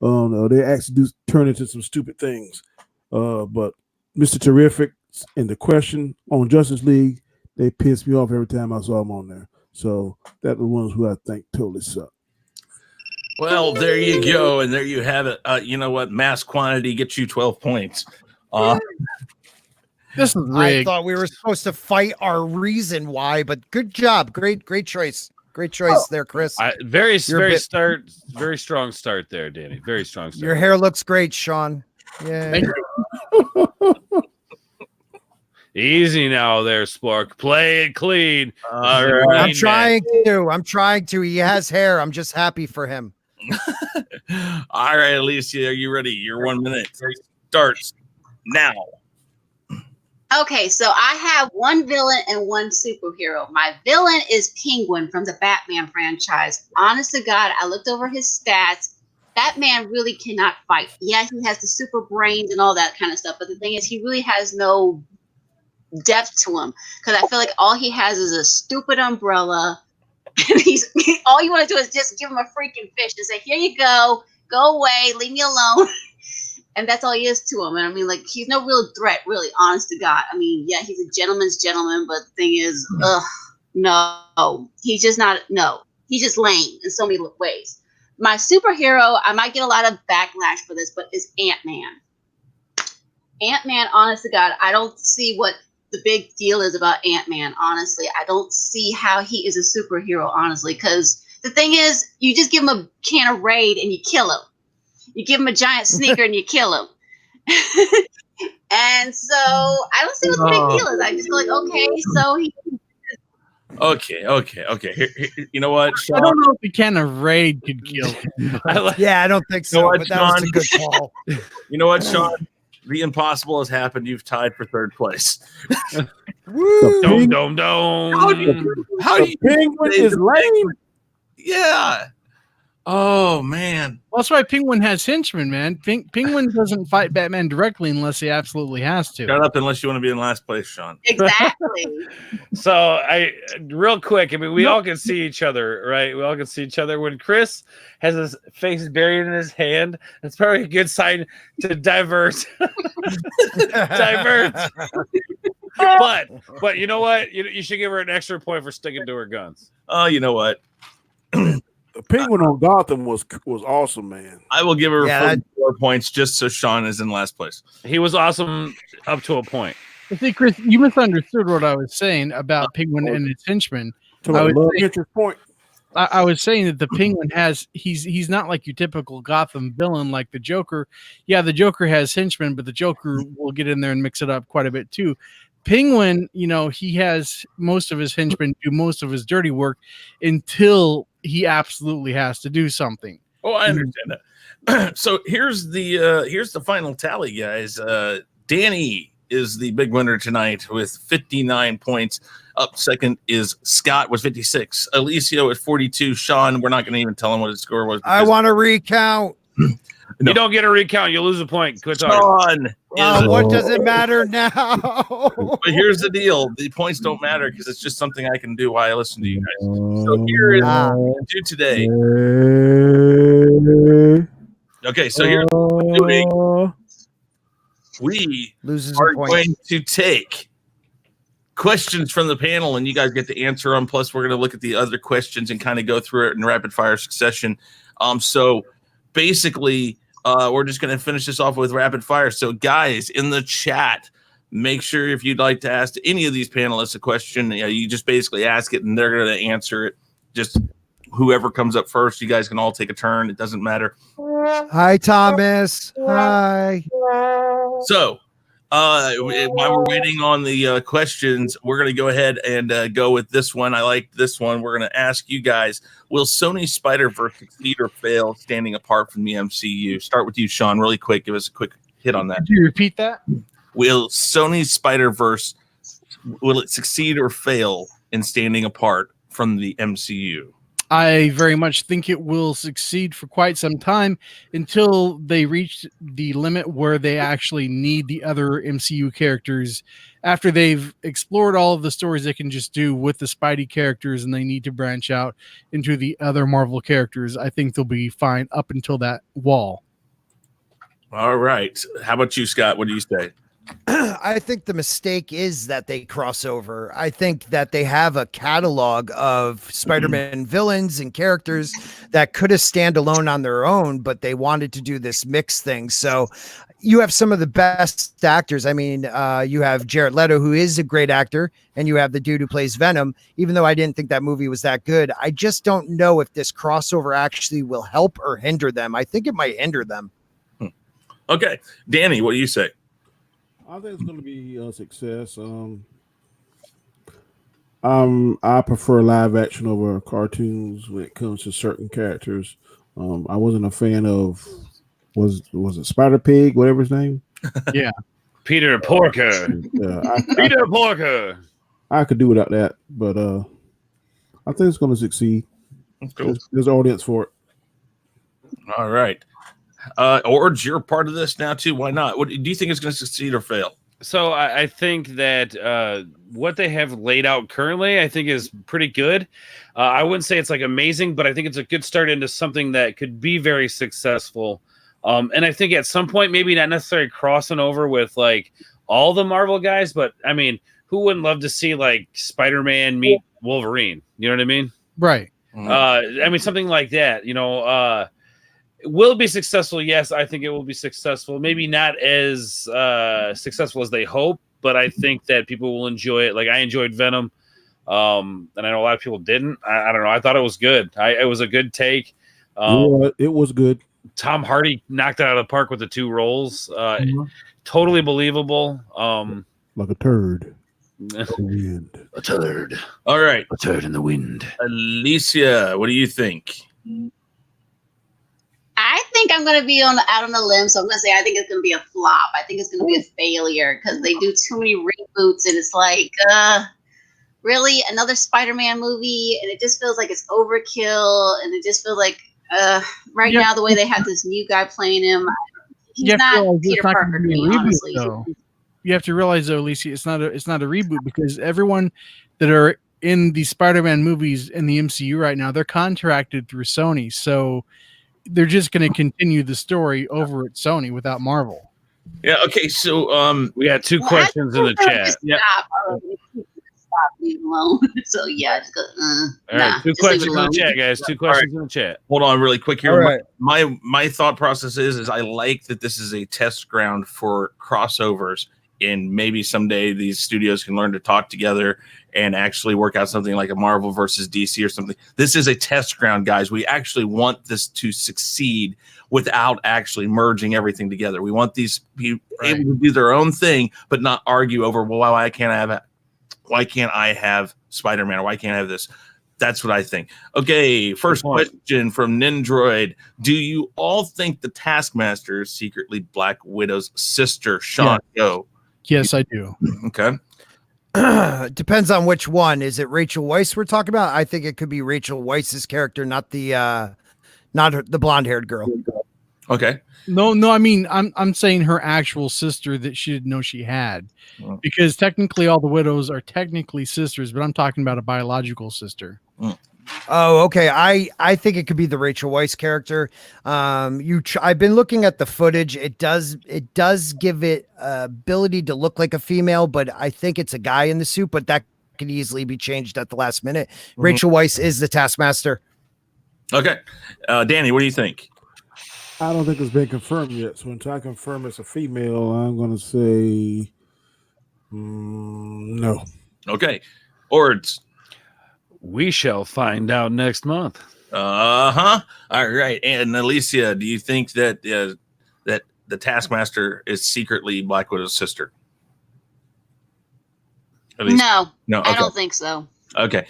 Speaker 7: No, they actually do turn into some stupid things. But Mr. Terrific and The Question on Justice League, they pissed me off every time I saw them on there. So that was ones who I think totally suck.
Speaker 2: Well, there you go, and there you have it. You know what? Mass quantity gets you 12 points.
Speaker 4: This is rigged.
Speaker 6: I thought we were supposed to fight our reason why, but good job. Great choice. Great choice there, Chris.
Speaker 3: Very strong start there, Danny. Very strong start.
Speaker 6: Your hair looks great, Sean. Yeah.
Speaker 4: Thank you.
Speaker 3: Easy now there, Spork. Play it clean.
Speaker 2: All right.
Speaker 6: I'm trying to. He has hair. I'm just happy for him.
Speaker 2: All right, Alysia, are you ready? Your 1 minute starts now.
Speaker 5: Okay, so I have one villain and one superhero. My villain is Penguin from the Batman franchise. Honest to God, I looked over his stats. That man really cannot fight. Yeah, he has the super brains and all that kind of stuff, but the thing is, he really has no depth to him because I feel like all he has is a stupid umbrella. And all you want to do is just give him a freaking fish and say, "Here you go away, leave me alone." And that's all he is to him. And I mean, like, he's no real threat, really, honest to God. I mean, yeah, he's a gentleman's gentleman, but the thing is, no. He's just not, no. He's just lame in so many ways. My superhero, I might get a lot of backlash for this, but is Ant-Man. Ant-Man, honest to God, I don't see what the big deal is about Ant-Man, honestly. I don't see how he is a superhero, honestly, because the thing is, you just give him a can of Raid and you kill him. You give him a giant sneaker and you kill him. And so I don't see what the big deal is. I just go like, okay, so he.
Speaker 2: Okay. Here, you know what, Sean?
Speaker 4: I don't know if the can of Raid could kill him.
Speaker 6: Yeah, I don't think so.
Speaker 2: You know what,
Speaker 6: but that was a good call.
Speaker 2: You know what, Sean? the impossible has happened. You've tied for third place.
Speaker 6: Woo!
Speaker 3: Dome.
Speaker 2: How do you
Speaker 7: Penguin
Speaker 2: say
Speaker 7: is
Speaker 2: the
Speaker 7: lame.
Speaker 2: Penguin? Yeah. Oh man.
Speaker 4: Well, that's why Penguin has henchmen, man. Penguin doesn't fight Batman directly unless he absolutely has to.
Speaker 2: Shut up unless you want to be in last place, Sean.
Speaker 5: Exactly.
Speaker 3: So real quick, I mean, we all can see each other, right? We all can see each other. When Chris has his face buried in his hand, that's probably a good sign to divert. Divert. But you know what? You should give her an extra point for sticking to her guns.
Speaker 2: Oh, you know what?
Speaker 7: The Penguin on Gotham was awesome, man.
Speaker 2: I will give her 4 points just so Sean is in last place.
Speaker 3: He was awesome up to a point.
Speaker 4: See, Chris, you misunderstood what I was saying about Penguin and his henchmen. I was saying that the Penguin he's not like your typical Gotham villain like the Joker. Yeah, the Joker has henchmen, but the Joker will get in there and mix it up quite a bit too. Penguin, he has most of his henchmen do most of his dirty work until he absolutely has to do something.
Speaker 2: Oh, I understand that. So here's the final tally, guys. Danny is the big winner tonight with 59 points. Up second is Scott with 56. Alysia with 42. Sean, we're not going to even tell him what his score was.
Speaker 6: I want to recount.
Speaker 3: You don't get a recount. You lose a point. Quit talking.
Speaker 2: Sean.
Speaker 6: What does it matter now?
Speaker 2: But here's the deal. The points don't matter because it's just something I can do while I listen to you guys. So here is what we're going to do today. Okay, so here's what we're doing. We are going to take questions from the panel, and you guys get to answer them. Plus, we're going to look at the other questions and kind of go through it in rapid fire succession. So basically, we're just going to finish this off with rapid fire. So, guys, in the chat, make sure if you'd like to ask any of these panelists a question, you just basically ask it, and they're going to answer it. Just whoever comes up first, you guys can all take a turn. It doesn't matter.
Speaker 6: Hi, Thomas. Hi.
Speaker 2: So, while we're waiting on the questions, we're going to go ahead and go with this one. I like this one. We're going to ask you guys, will Sony's Spider-Verse succeed or fail standing apart from the MCU? Start with you, Sean, really quick. Give us a quick hit on that.
Speaker 4: Could you repeat that?
Speaker 2: Will Sony's Spider-Verse, will it succeed or fail in standing apart from the MCU?
Speaker 4: I very much think it will succeed for quite some time until they reach the limit where they actually need the other MCU characters. After they've explored all of the stories they can just do with the Spidey characters and they need to branch out into the other Marvel characters, I think they'll be fine up until that wall.
Speaker 2: All right. How about you, Scott? What do you say?
Speaker 6: I think the mistake is that they cross over. I think that they have a catalog of Spider-Man villains and characters that could have stand alone on their own, but they wanted to do this mix thing. So you have some of the best actors. I mean, you have Jared Leto, who is a great actor, and you have the dude who plays Venom. Even though I didn't think that movie was that good, I just don't know if this crossover actually will help or hinder them. I think it might hinder them.
Speaker 2: Okay. Danny, what do you say?
Speaker 7: I think it's going to be a success. I prefer live action over cartoons when it comes to certain characters. I wasn't a fan of was it Spider Pig, whatever his name?
Speaker 4: Yeah,
Speaker 3: Peter Porker. Peter Porker.
Speaker 7: I could do without that, but I think it's going to succeed.
Speaker 2: Cool.
Speaker 7: There's an audience for it.
Speaker 2: All right. Ords, you're a part of this now too. Why not? What do you think is going to succeed or fail?
Speaker 3: So I think that what they have laid out currently, I think is pretty good. I wouldn't say it's like amazing, but I think it's a good start into something that could be very successful. And I think at some point, maybe not necessarily crossing over with like all the Marvel guys, but I mean, who wouldn't love to see like Spider-Man meet Wolverine? You know what I mean?
Speaker 4: right.
Speaker 3: I mean, something like that, will it be successful? Yes, I think it will be successful. Maybe not as successful as they hope, but I think that people will enjoy it. Like I enjoyed Venom, and I know a lot of people didn't. I don't know. I thought it was good. It was a good take.
Speaker 7: It was good.
Speaker 3: Tom Hardy knocked it out of the park with the two roles. Totally believable.
Speaker 7: Like a turd.
Speaker 3: A turd.
Speaker 2: All right.
Speaker 3: A turd in the wind.
Speaker 2: Alysia, what do you think?
Speaker 5: I think think I'm going to be out on a limb, so I'm going to say I think it's going to be a flop. I think it's going to be a failure because they do too many reboots, and it's like, really another Spider-Man movie, and it just feels like it's overkill, and it just feels like right now the way they have this new guy playing him, he's not Peter Parker to me, honestly.
Speaker 4: You have to realize though, Alysia, it's not a reboot because everyone that are in the Spider-Man movies in the MCU right now, they're contracted through Sony, so they're just going to continue the story over at Sony without Marvel.
Speaker 2: Yeah. Okay. So
Speaker 3: we got two questions in the chat.
Speaker 2: Yeah.
Speaker 5: Stop, leave him alone. So yeah, it's good.
Speaker 3: All right, two questions in the chat, guys. Two questions in the chat.
Speaker 2: Hold on, really quick here.
Speaker 6: Right.
Speaker 2: My thought process is I like that this is a test ground for crossovers, and maybe someday these studios can learn to talk together and actually work out something like a Marvel versus DC or something. This is a test ground, guys. We actually want this to succeed without actually merging everything together. We want these people able to do their own thing, but not argue over, well, why can't I have Spider-Man, or why can't I have this? That's what I think. Okay, first question from Nindroid. Do you all think the Taskmaster is secretly Black Widow's sister? Sean, go.
Speaker 4: Yes, I do.
Speaker 2: Okay.
Speaker 6: Depends on which one. Is it Rachel Weisz we're talking about? I think it could be Rachel Weisz's character, not the blonde-haired girl.
Speaker 2: Okay.
Speaker 4: No. I mean, I'm saying her actual sister that she didn't know she had, because technically all the widows are technically sisters, but I'm talking about a biological sister.
Speaker 6: Oh, okay. I think it could be the Rachel Weisz character. I've been looking at the footage. It does give it ability to look like a female, but I think it's a guy in the suit. But that could easily be changed at the last minute. Rachel Weisz is the Taskmaster.
Speaker 2: Okay, Danny, what do you think?
Speaker 7: I don't think it's been confirmed yet. So until I confirm it's a female, I'm going to say no.
Speaker 2: Okay, Ords.
Speaker 3: We shall find out next month.
Speaker 2: All right. And Alysia, do you think that that the Taskmaster is secretly Black Widow's sister?
Speaker 5: No,
Speaker 2: okay.
Speaker 5: I don't think so.
Speaker 2: Okay.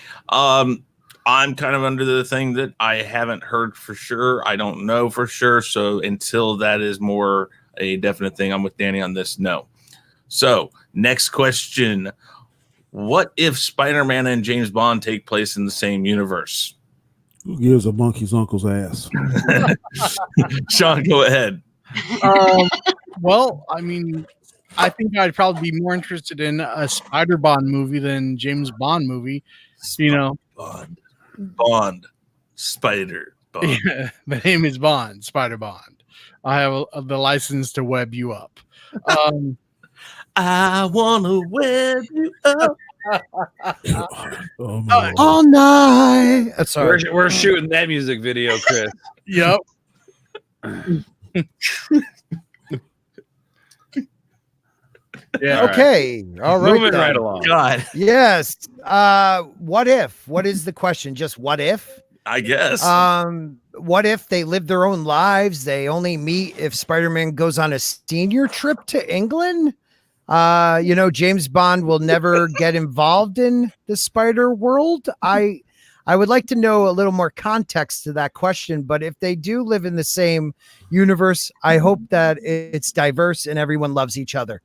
Speaker 2: I'm kind of under the thing that I haven't heard for sure. I don't know for sure. So until that is more a definite thing, I'm with Danny on this. No. So next question. What if Spider-Man and James Bond take place in the same universe?
Speaker 7: Who gives a monkey's uncle's ass?
Speaker 2: Sean, go ahead.
Speaker 4: Well, I mean, I think I'd probably be more interested in a Spider-Bond movie than James Bond movie.
Speaker 2: Bond, Spider Bond.
Speaker 4: Yeah, my name is Bond, Spider Bond. I have the license to web you up.
Speaker 2: I wanna web you up
Speaker 6: all night. Sorry.
Speaker 3: We're shooting that music video, Chris.
Speaker 4: Yep.
Speaker 6: Yeah. Okay. All right.
Speaker 3: Moving right along.
Speaker 2: God.
Speaker 6: Yes. What if? What is the question? Just what if?
Speaker 2: I guess.
Speaker 6: What if they live their own lives? They only meet if Spider-Man goes on a senior trip to England. James Bond will never get involved in the Spider world. I would like to know a little more context to that question, but if they do live in the same universe, I hope that it's diverse and everyone loves each other.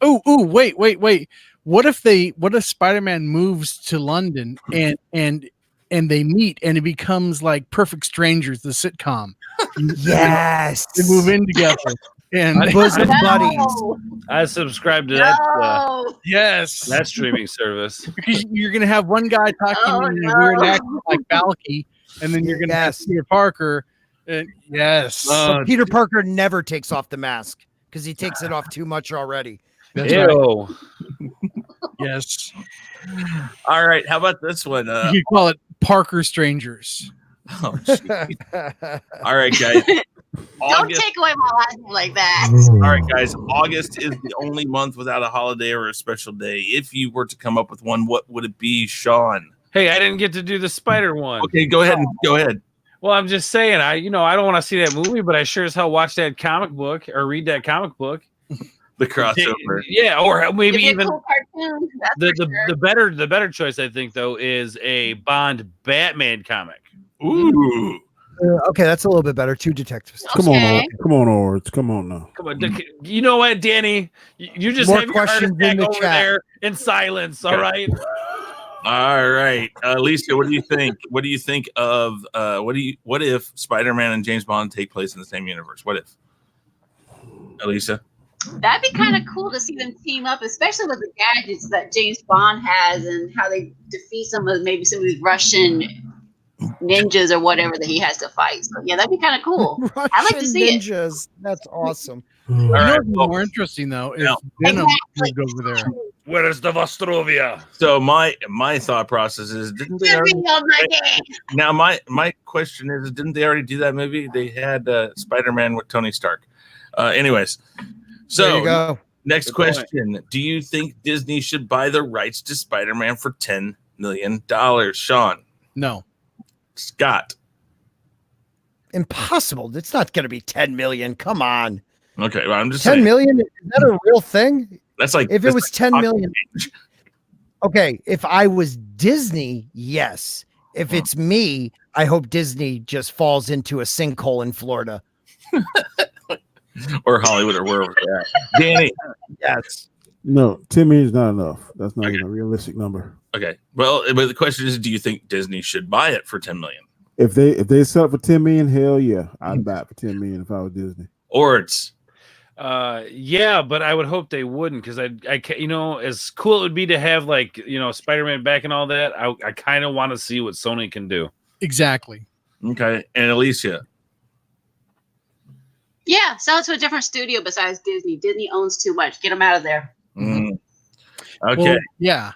Speaker 4: Oh, wait. What if Spider-Man moves to London and they meet and it becomes like Perfect Strangers, the sitcom?
Speaker 6: Yes.
Speaker 4: They move in together. And
Speaker 6: bosom buddies.
Speaker 3: I subscribe to that.
Speaker 4: Yes,
Speaker 3: that streaming service,
Speaker 4: because you're gonna have one guy talking in a weird accent like Balky, and then you're gonna have Peter Parker. Yes,
Speaker 6: Peter Parker never takes off the mask because he takes it off too much already.
Speaker 4: That's
Speaker 3: Ew.
Speaker 4: Right. Yes.
Speaker 2: All right. How about this one?
Speaker 4: You call it Parker Strangers.
Speaker 2: All right, guys.
Speaker 5: Don't take away my life like that.
Speaker 2: All right, guys. August is the only month without a holiday or a special day. If you were to come up with one, what would it be, Sean?
Speaker 3: Hey, I didn't get to do the Spider one.
Speaker 2: Okay, go ahead. Go ahead.
Speaker 3: Well, I'm just saying, I don't want to see that movie, but I sure as hell watch that comic book or read that comic book.
Speaker 2: The crossover.
Speaker 3: Yeah, or maybe even
Speaker 5: cool cartoon,
Speaker 3: the better choice, I think, though, is a Bond Batman comic.
Speaker 2: Ooh.
Speaker 6: Okay, that's a little bit better. 2 detectives.
Speaker 7: Come on,
Speaker 5: Okay.
Speaker 7: come on, Ords. Come on now.
Speaker 3: Come on, you know what, Danny? You just
Speaker 6: More
Speaker 3: have your heart
Speaker 6: questions in
Speaker 3: attack
Speaker 6: the
Speaker 3: over
Speaker 6: chat.
Speaker 3: there in silence. All right.
Speaker 2: All right, Alysia, what do you think? What do you think of what if Spider-Man and James Bond take place in the same universe? What if? Alysia?
Speaker 5: That'd be kind of cool to see them team up, especially with the gadgets that James Bond has and how they defeat some of these Russian ninjas or whatever that he has to fight. So yeah, that'd be kind of cool. I like to
Speaker 6: Russian
Speaker 5: see it.
Speaker 6: ninjas. That's awesome.
Speaker 4: You
Speaker 2: All
Speaker 4: know
Speaker 2: right,
Speaker 4: what'd be
Speaker 2: well,
Speaker 4: more interesting though if
Speaker 2: now-
Speaker 4: Venom
Speaker 5: Exactly.
Speaker 4: moved over there.
Speaker 1: Where is the Vostrovia?
Speaker 2: So my thought process is, didn't they already?
Speaker 5: Oh my God.
Speaker 2: Now my question is, didn't they already do that movie? They had Spider-Man with Tony Stark. Anyways,
Speaker 6: There
Speaker 2: so
Speaker 6: you go.
Speaker 2: next
Speaker 3: Good point.
Speaker 2: question: do you think Disney should buy the rights to Spider-Man for $10 million? Sean,
Speaker 4: No.
Speaker 2: Scott.
Speaker 6: Impossible. It's not going to be 10 million. Come on.
Speaker 2: Okay, well, I'm just
Speaker 6: 10
Speaker 2: saying.
Speaker 6: million? Is that a real thing?
Speaker 2: That's like
Speaker 6: If it
Speaker 2: that's
Speaker 6: was
Speaker 2: like
Speaker 6: 10
Speaker 2: Pocket
Speaker 6: million.
Speaker 2: Change.
Speaker 6: Okay, if I was Disney, yes. If it's me, I hope Disney just falls into a sinkhole in Florida.
Speaker 2: or Hollywood or wherever they're at. Danny.
Speaker 6: Yes.
Speaker 7: No, 10 million is not enough. That's not even a realistic number.
Speaker 2: Okay. Well, but the question is, do you think Disney should buy it for $10 million?
Speaker 7: If they sell it for 10 million, hell yeah, I'd buy it for 10 million if I was Disney.
Speaker 2: Ords.
Speaker 3: Yeah, but I would hope they wouldn't because as cool it would be to have Spider-Man back and all that. I kind of want to see what Sony can do.
Speaker 4: Exactly.
Speaker 2: Okay. And Alysia.
Speaker 5: Yeah, sell it to a different studio besides Disney. Disney owns too much. Get them out of there.
Speaker 2: Mm. Okay.
Speaker 4: Well,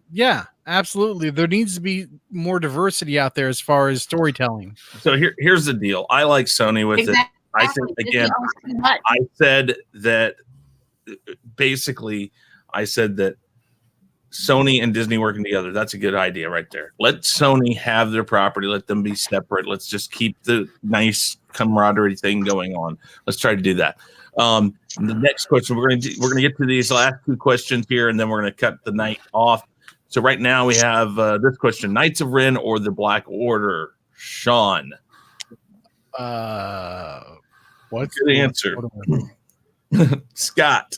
Speaker 4: yeah. Absolutely. There needs to be more diversity out there as far as storytelling.
Speaker 2: So here's the deal. I like Sony with it. I think
Speaker 5: Disney
Speaker 2: again,
Speaker 5: owns too much.
Speaker 2: I said that basically I said that Sony and Disney working together, that's a good idea right there. Let Sony have their property, let them be separate. Let's just keep the nice camaraderie thing going on. Let's try to do that. The next question, we're gonna get to these last 2 questions here, and then we're gonna cut the night off. So right now we have this question: Knights of Ren or the Black Order? Sean.
Speaker 4: What's
Speaker 2: Good answer. Scott.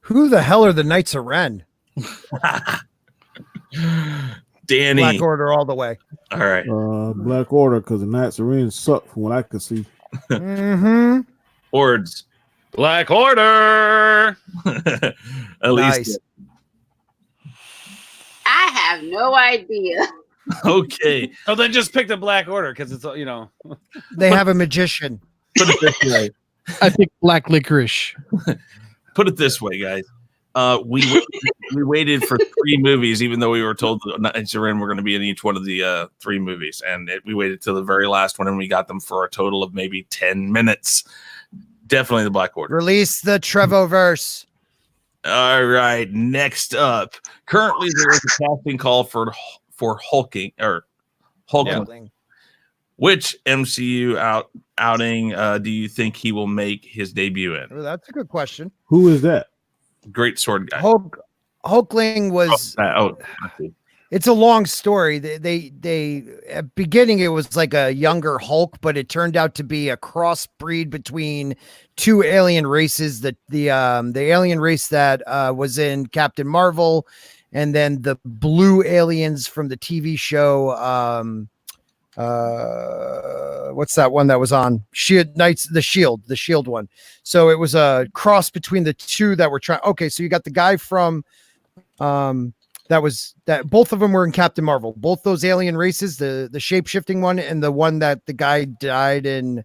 Speaker 6: Who the hell are the Knights of Ren?
Speaker 2: Danny.
Speaker 6: Black Order all the way.
Speaker 2: All right.
Speaker 7: Black Order, because the Knights of Ren suck from what I can see.
Speaker 6: Mm-hmm.
Speaker 2: Ords.
Speaker 3: Black Order.
Speaker 2: At least.
Speaker 6: Nice.
Speaker 5: I have no idea.
Speaker 2: Okay.
Speaker 3: Oh, then just pick the Black Order because it's
Speaker 6: They have a magician.
Speaker 2: Put it this way.
Speaker 4: I think black licorice.
Speaker 2: Put it this way, guys. We waited for 3 movies, even though we were told the Knights of Ren were going to be in each one of the 3 movies, and we waited till the very last one, and we got them for a total of maybe 10 minutes. Definitely the Black Order.
Speaker 6: Release the Trevoverse.
Speaker 2: All right. Next up, currently there is a casting call for Hulking.
Speaker 6: Hulkling.
Speaker 2: Which MCU outing do you think he will make his debut in?
Speaker 6: Oh, that's a good question.
Speaker 7: Who is that?
Speaker 2: Great sword guy.
Speaker 6: Hulkling was.
Speaker 2: I see.
Speaker 6: It's a long story. They at beginning it was like a younger Hulk, but it turned out to be a crossbreed between 2 alien races. The alien race that was in Captain Marvel, and then the blue aliens from the TV show. What's that one that was on the Shield one. So it was a cross between the 2 that were trying. Okay, so you got the guy from that both of them were in Captain Marvel. Both those alien races, the shape-shifting one and the one that the guy died in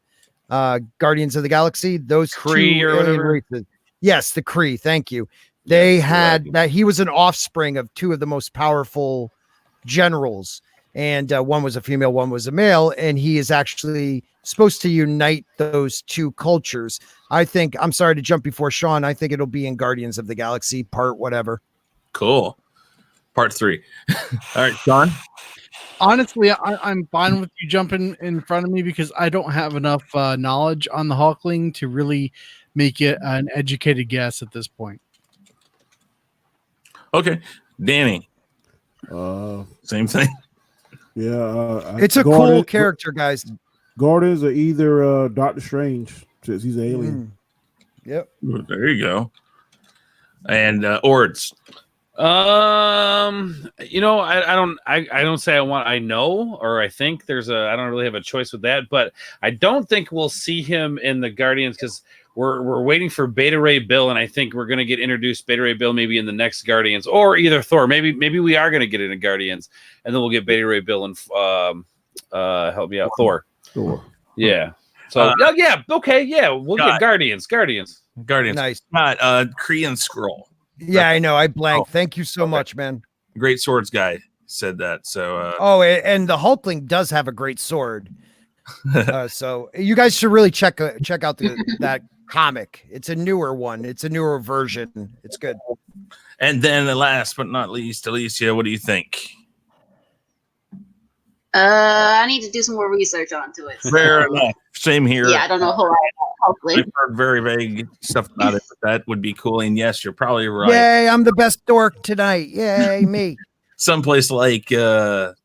Speaker 6: Guardians of the Galaxy, those
Speaker 3: Kree
Speaker 6: 2
Speaker 3: or
Speaker 6: alien
Speaker 3: whatever.
Speaker 6: races. Yes, the Kree. Thank you. They had that he was an offspring of 2 of the most powerful generals. And one was a female, one was a male, and he is actually supposed to unite those 2 cultures. I'm sorry to jump before Sean. I think it'll be in Guardians of the Galaxy part whatever.
Speaker 2: Cool. Part 3. All right, Sean.
Speaker 4: Honestly, I'm fine with you jumping in front of me because I don't have enough knowledge on the Hulkling to really make it an educated guess at this point.
Speaker 2: Okay, Danny.
Speaker 7: Uh,
Speaker 2: Same thing.
Speaker 7: yeah.
Speaker 6: It's a cool character, guys.
Speaker 7: Guardians are either Doctor Strange, since he's an alien.
Speaker 6: Yep.
Speaker 2: There you go. And Ords.
Speaker 3: You know, I don't say I know, or I think I don't really have a choice with that, but I don't think we'll see him in the Guardians because we're waiting for Beta Ray Bill, and I think we're gonna get introduced Beta Ray Bill maybe in the next Guardians, or either Thor. Maybe we are gonna get into Guardians, and then we'll get Beta Ray Bill and help me out, Thor. Yeah. So yeah, okay, yeah, we'll get Guardians.
Speaker 2: Nice. Not Kree Skrull.
Speaker 6: Yeah, I know. I blanked. Thank you so much, man.
Speaker 2: Great swords guy said that. So
Speaker 6: and the Hulkling does have a great sword. So you guys should really check out that comic. It's a newer one. It's a newer version. It's good.
Speaker 2: And then last but not least, Alysia, what do you think?
Speaker 5: I need to do some more research onto it.
Speaker 2: Fair enough. Same here.
Speaker 5: Yeah, I don't know a whole lot about Hulkling.
Speaker 2: I've heard very vague stuff about it, but that would be cool. And yes, you're probably right.
Speaker 6: Yay, I'm the best dork tonight. Yay, me.
Speaker 2: Someplace like Guardians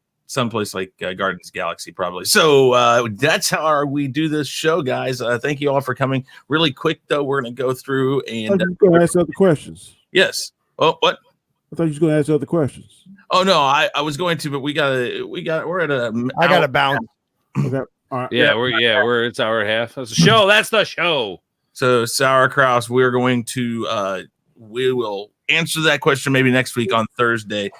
Speaker 2: Galaxy, probably. So that's how we do this show, guys. Thank you all for coming. Really quick, though, we're going to go through and
Speaker 7: going to ask other questions.
Speaker 2: Yes. Oh, what?
Speaker 7: I thought you were going to ask other questions.
Speaker 2: Oh no, I was going to, but we're at a.
Speaker 6: I got to bounce.
Speaker 7: Okay. All right.
Speaker 3: We're it's hour and a half. That's the show. That's the show.
Speaker 2: So Sauerkraut, we're going to we will answer that question maybe next week on Thursday.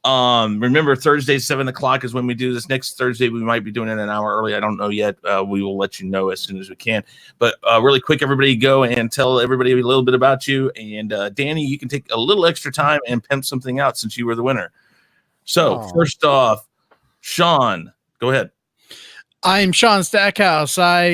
Speaker 2: Remember, Thursday 7:00 is when we do this. Next Thursday we might be doing it an hour early. I don't know yet. We will let you know as soon as we can. But really quick, everybody go and tell everybody a little bit about you. And Danny, you can take a little extra time and pimp something out since you were the winner. So first off, Sean, go ahead.
Speaker 4: I'm Sean Stackhouse. I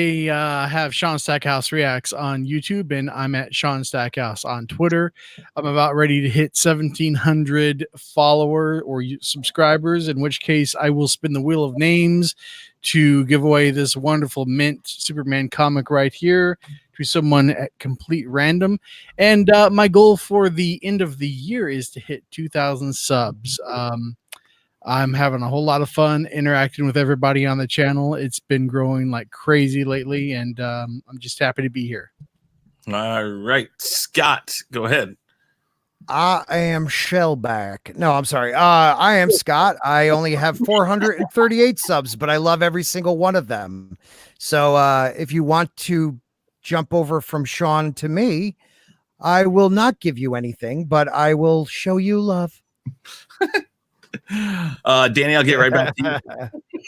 Speaker 4: have Sean Stackhouse Reacts on YouTube, and I'm at Sean Stackhouse on Twitter. I'm about ready to hit 1,700 follower or subscribers, in which case I will spin the wheel of names to give away this wonderful mint Superman comic right here to someone at complete random. And my goal for the end of the year is to hit 2,000 subs. I'm having a whole lot of fun interacting with everybody on the channel. It's been growing like crazy lately, and I'm just happy to be here.
Speaker 2: All right, Scott, go ahead.
Speaker 6: I am Shellback. No, I'm sorry. I am Scott. I only have 438 subs, but I love every single one of them. So if you want to jump over from Sean to me, I will not give you anything, but I will show you love.
Speaker 2: Danny, I'll get right back to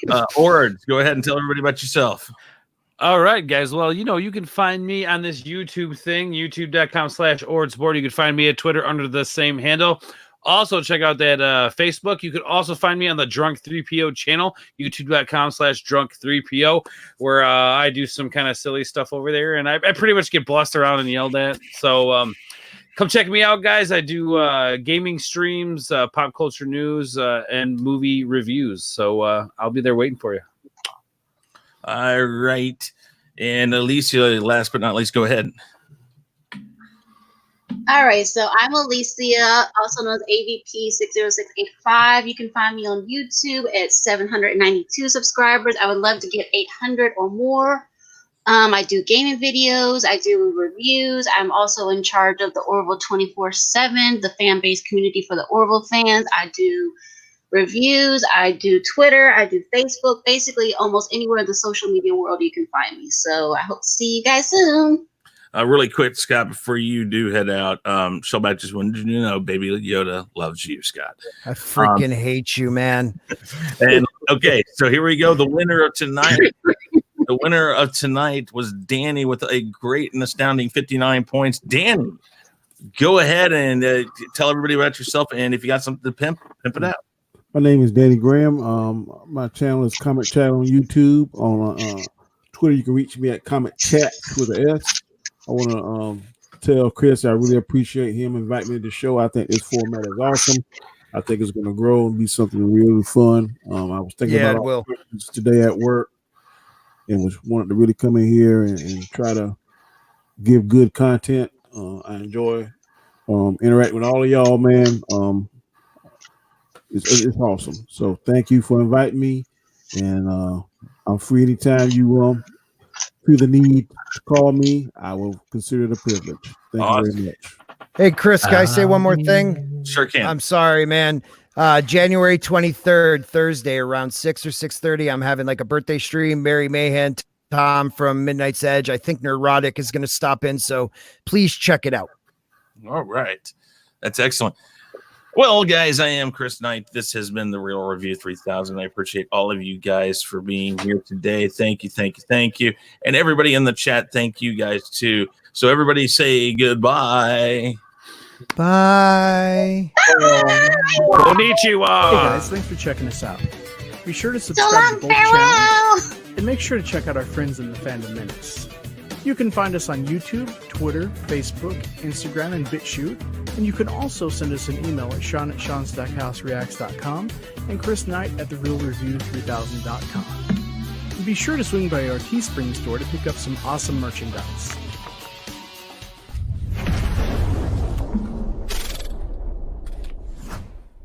Speaker 2: you. Ords, go ahead and tell everybody about yourself.
Speaker 3: All right, guys. Well, you can find me on this YouTube thing, youtube.com/Ords Bored. You can find me at Twitter under the same handle. Also, check out that Facebook. You can also find me on the Drunk 3PO channel, youtube.com/Drunk3PO, where I do some kind of silly stuff over there, and I pretty much get blessed around and yelled at. So, come check me out, guys. I do gaming streams, pop culture news, and movie reviews. So I'll be there waiting for you.
Speaker 2: All right. And Alysia, last but not least, go ahead.
Speaker 5: All right, so I'm Alysia, also known as AVP60685. You can find me on YouTube at 792 subscribers. I would love to get 800 or more. I do gaming videos. I do reviews. I'm also in charge of the Orville 24/7, the fan-based community for the Orville fans. I do reviews. I do Twitter. I do Facebook. Basically, almost anywhere in the social media world you can find me. So I hope to see you guys soon.
Speaker 2: Really quick, Scott, before you do head out, Shellback just wanted you to know Baby Yoda loves you, Scott.
Speaker 6: I freaking hate you, man.
Speaker 2: And okay, so here we go. The winner of tonight. The winner of tonight was Danny with a great and astounding 59 points. Danny, go ahead and tell everybody about yourself. And if you got something to pimp it out.
Speaker 7: My name is Danny Graham. My channel is Comic Chat on YouTube. On Twitter, you can reach me at Comic Chat with an S. I want to tell Chris I really appreciate him inviting me to the show. I think this format is awesome. I think it's going to grow and be something really fun. I was thinking about all today at work and was wanting to really come in here and try to give good content. I enjoy interacting with all of y'all, man. It's awesome. So thank you for inviting me, and I'm free anytime you feel the need to call me. I will consider it a privilege. Thank you very much.
Speaker 6: Hey, Chris, can I say one more thing?
Speaker 2: Sure can.
Speaker 6: I'm sorry, man. January 23rd, Thursday, around 6 or 6:30, I'm having like a birthday stream. Mary Mahan, Tom from Midnight's Edge. I think Neurotic is going to stop in, so please check it out.
Speaker 2: All right. That's excellent. Well, guys, I am Chris Knight. This has been the Real Review 3000. I appreciate all of you guys for being here today. Thank you, thank you, thank you. And everybody in the chat, thank you guys too. So everybody say goodbye.
Speaker 6: Bye.
Speaker 3: Konnichiwa.
Speaker 4: Hey guys, thanks for checking us out. Be sure to
Speaker 5: So
Speaker 4: subscribe
Speaker 5: long,
Speaker 4: to both channels
Speaker 5: farewell.
Speaker 4: and make sure to check out our friends in the Fandom Minutes. You can find us on YouTube, Twitter, Facebook, Instagram, and BitChute. And you can also send us an email at Sean@SeanStackhouseReacts.com and Chris Knight at TheRealReview3000.com. Be sure to swing by our Teespring store to pick up some awesome merchandise.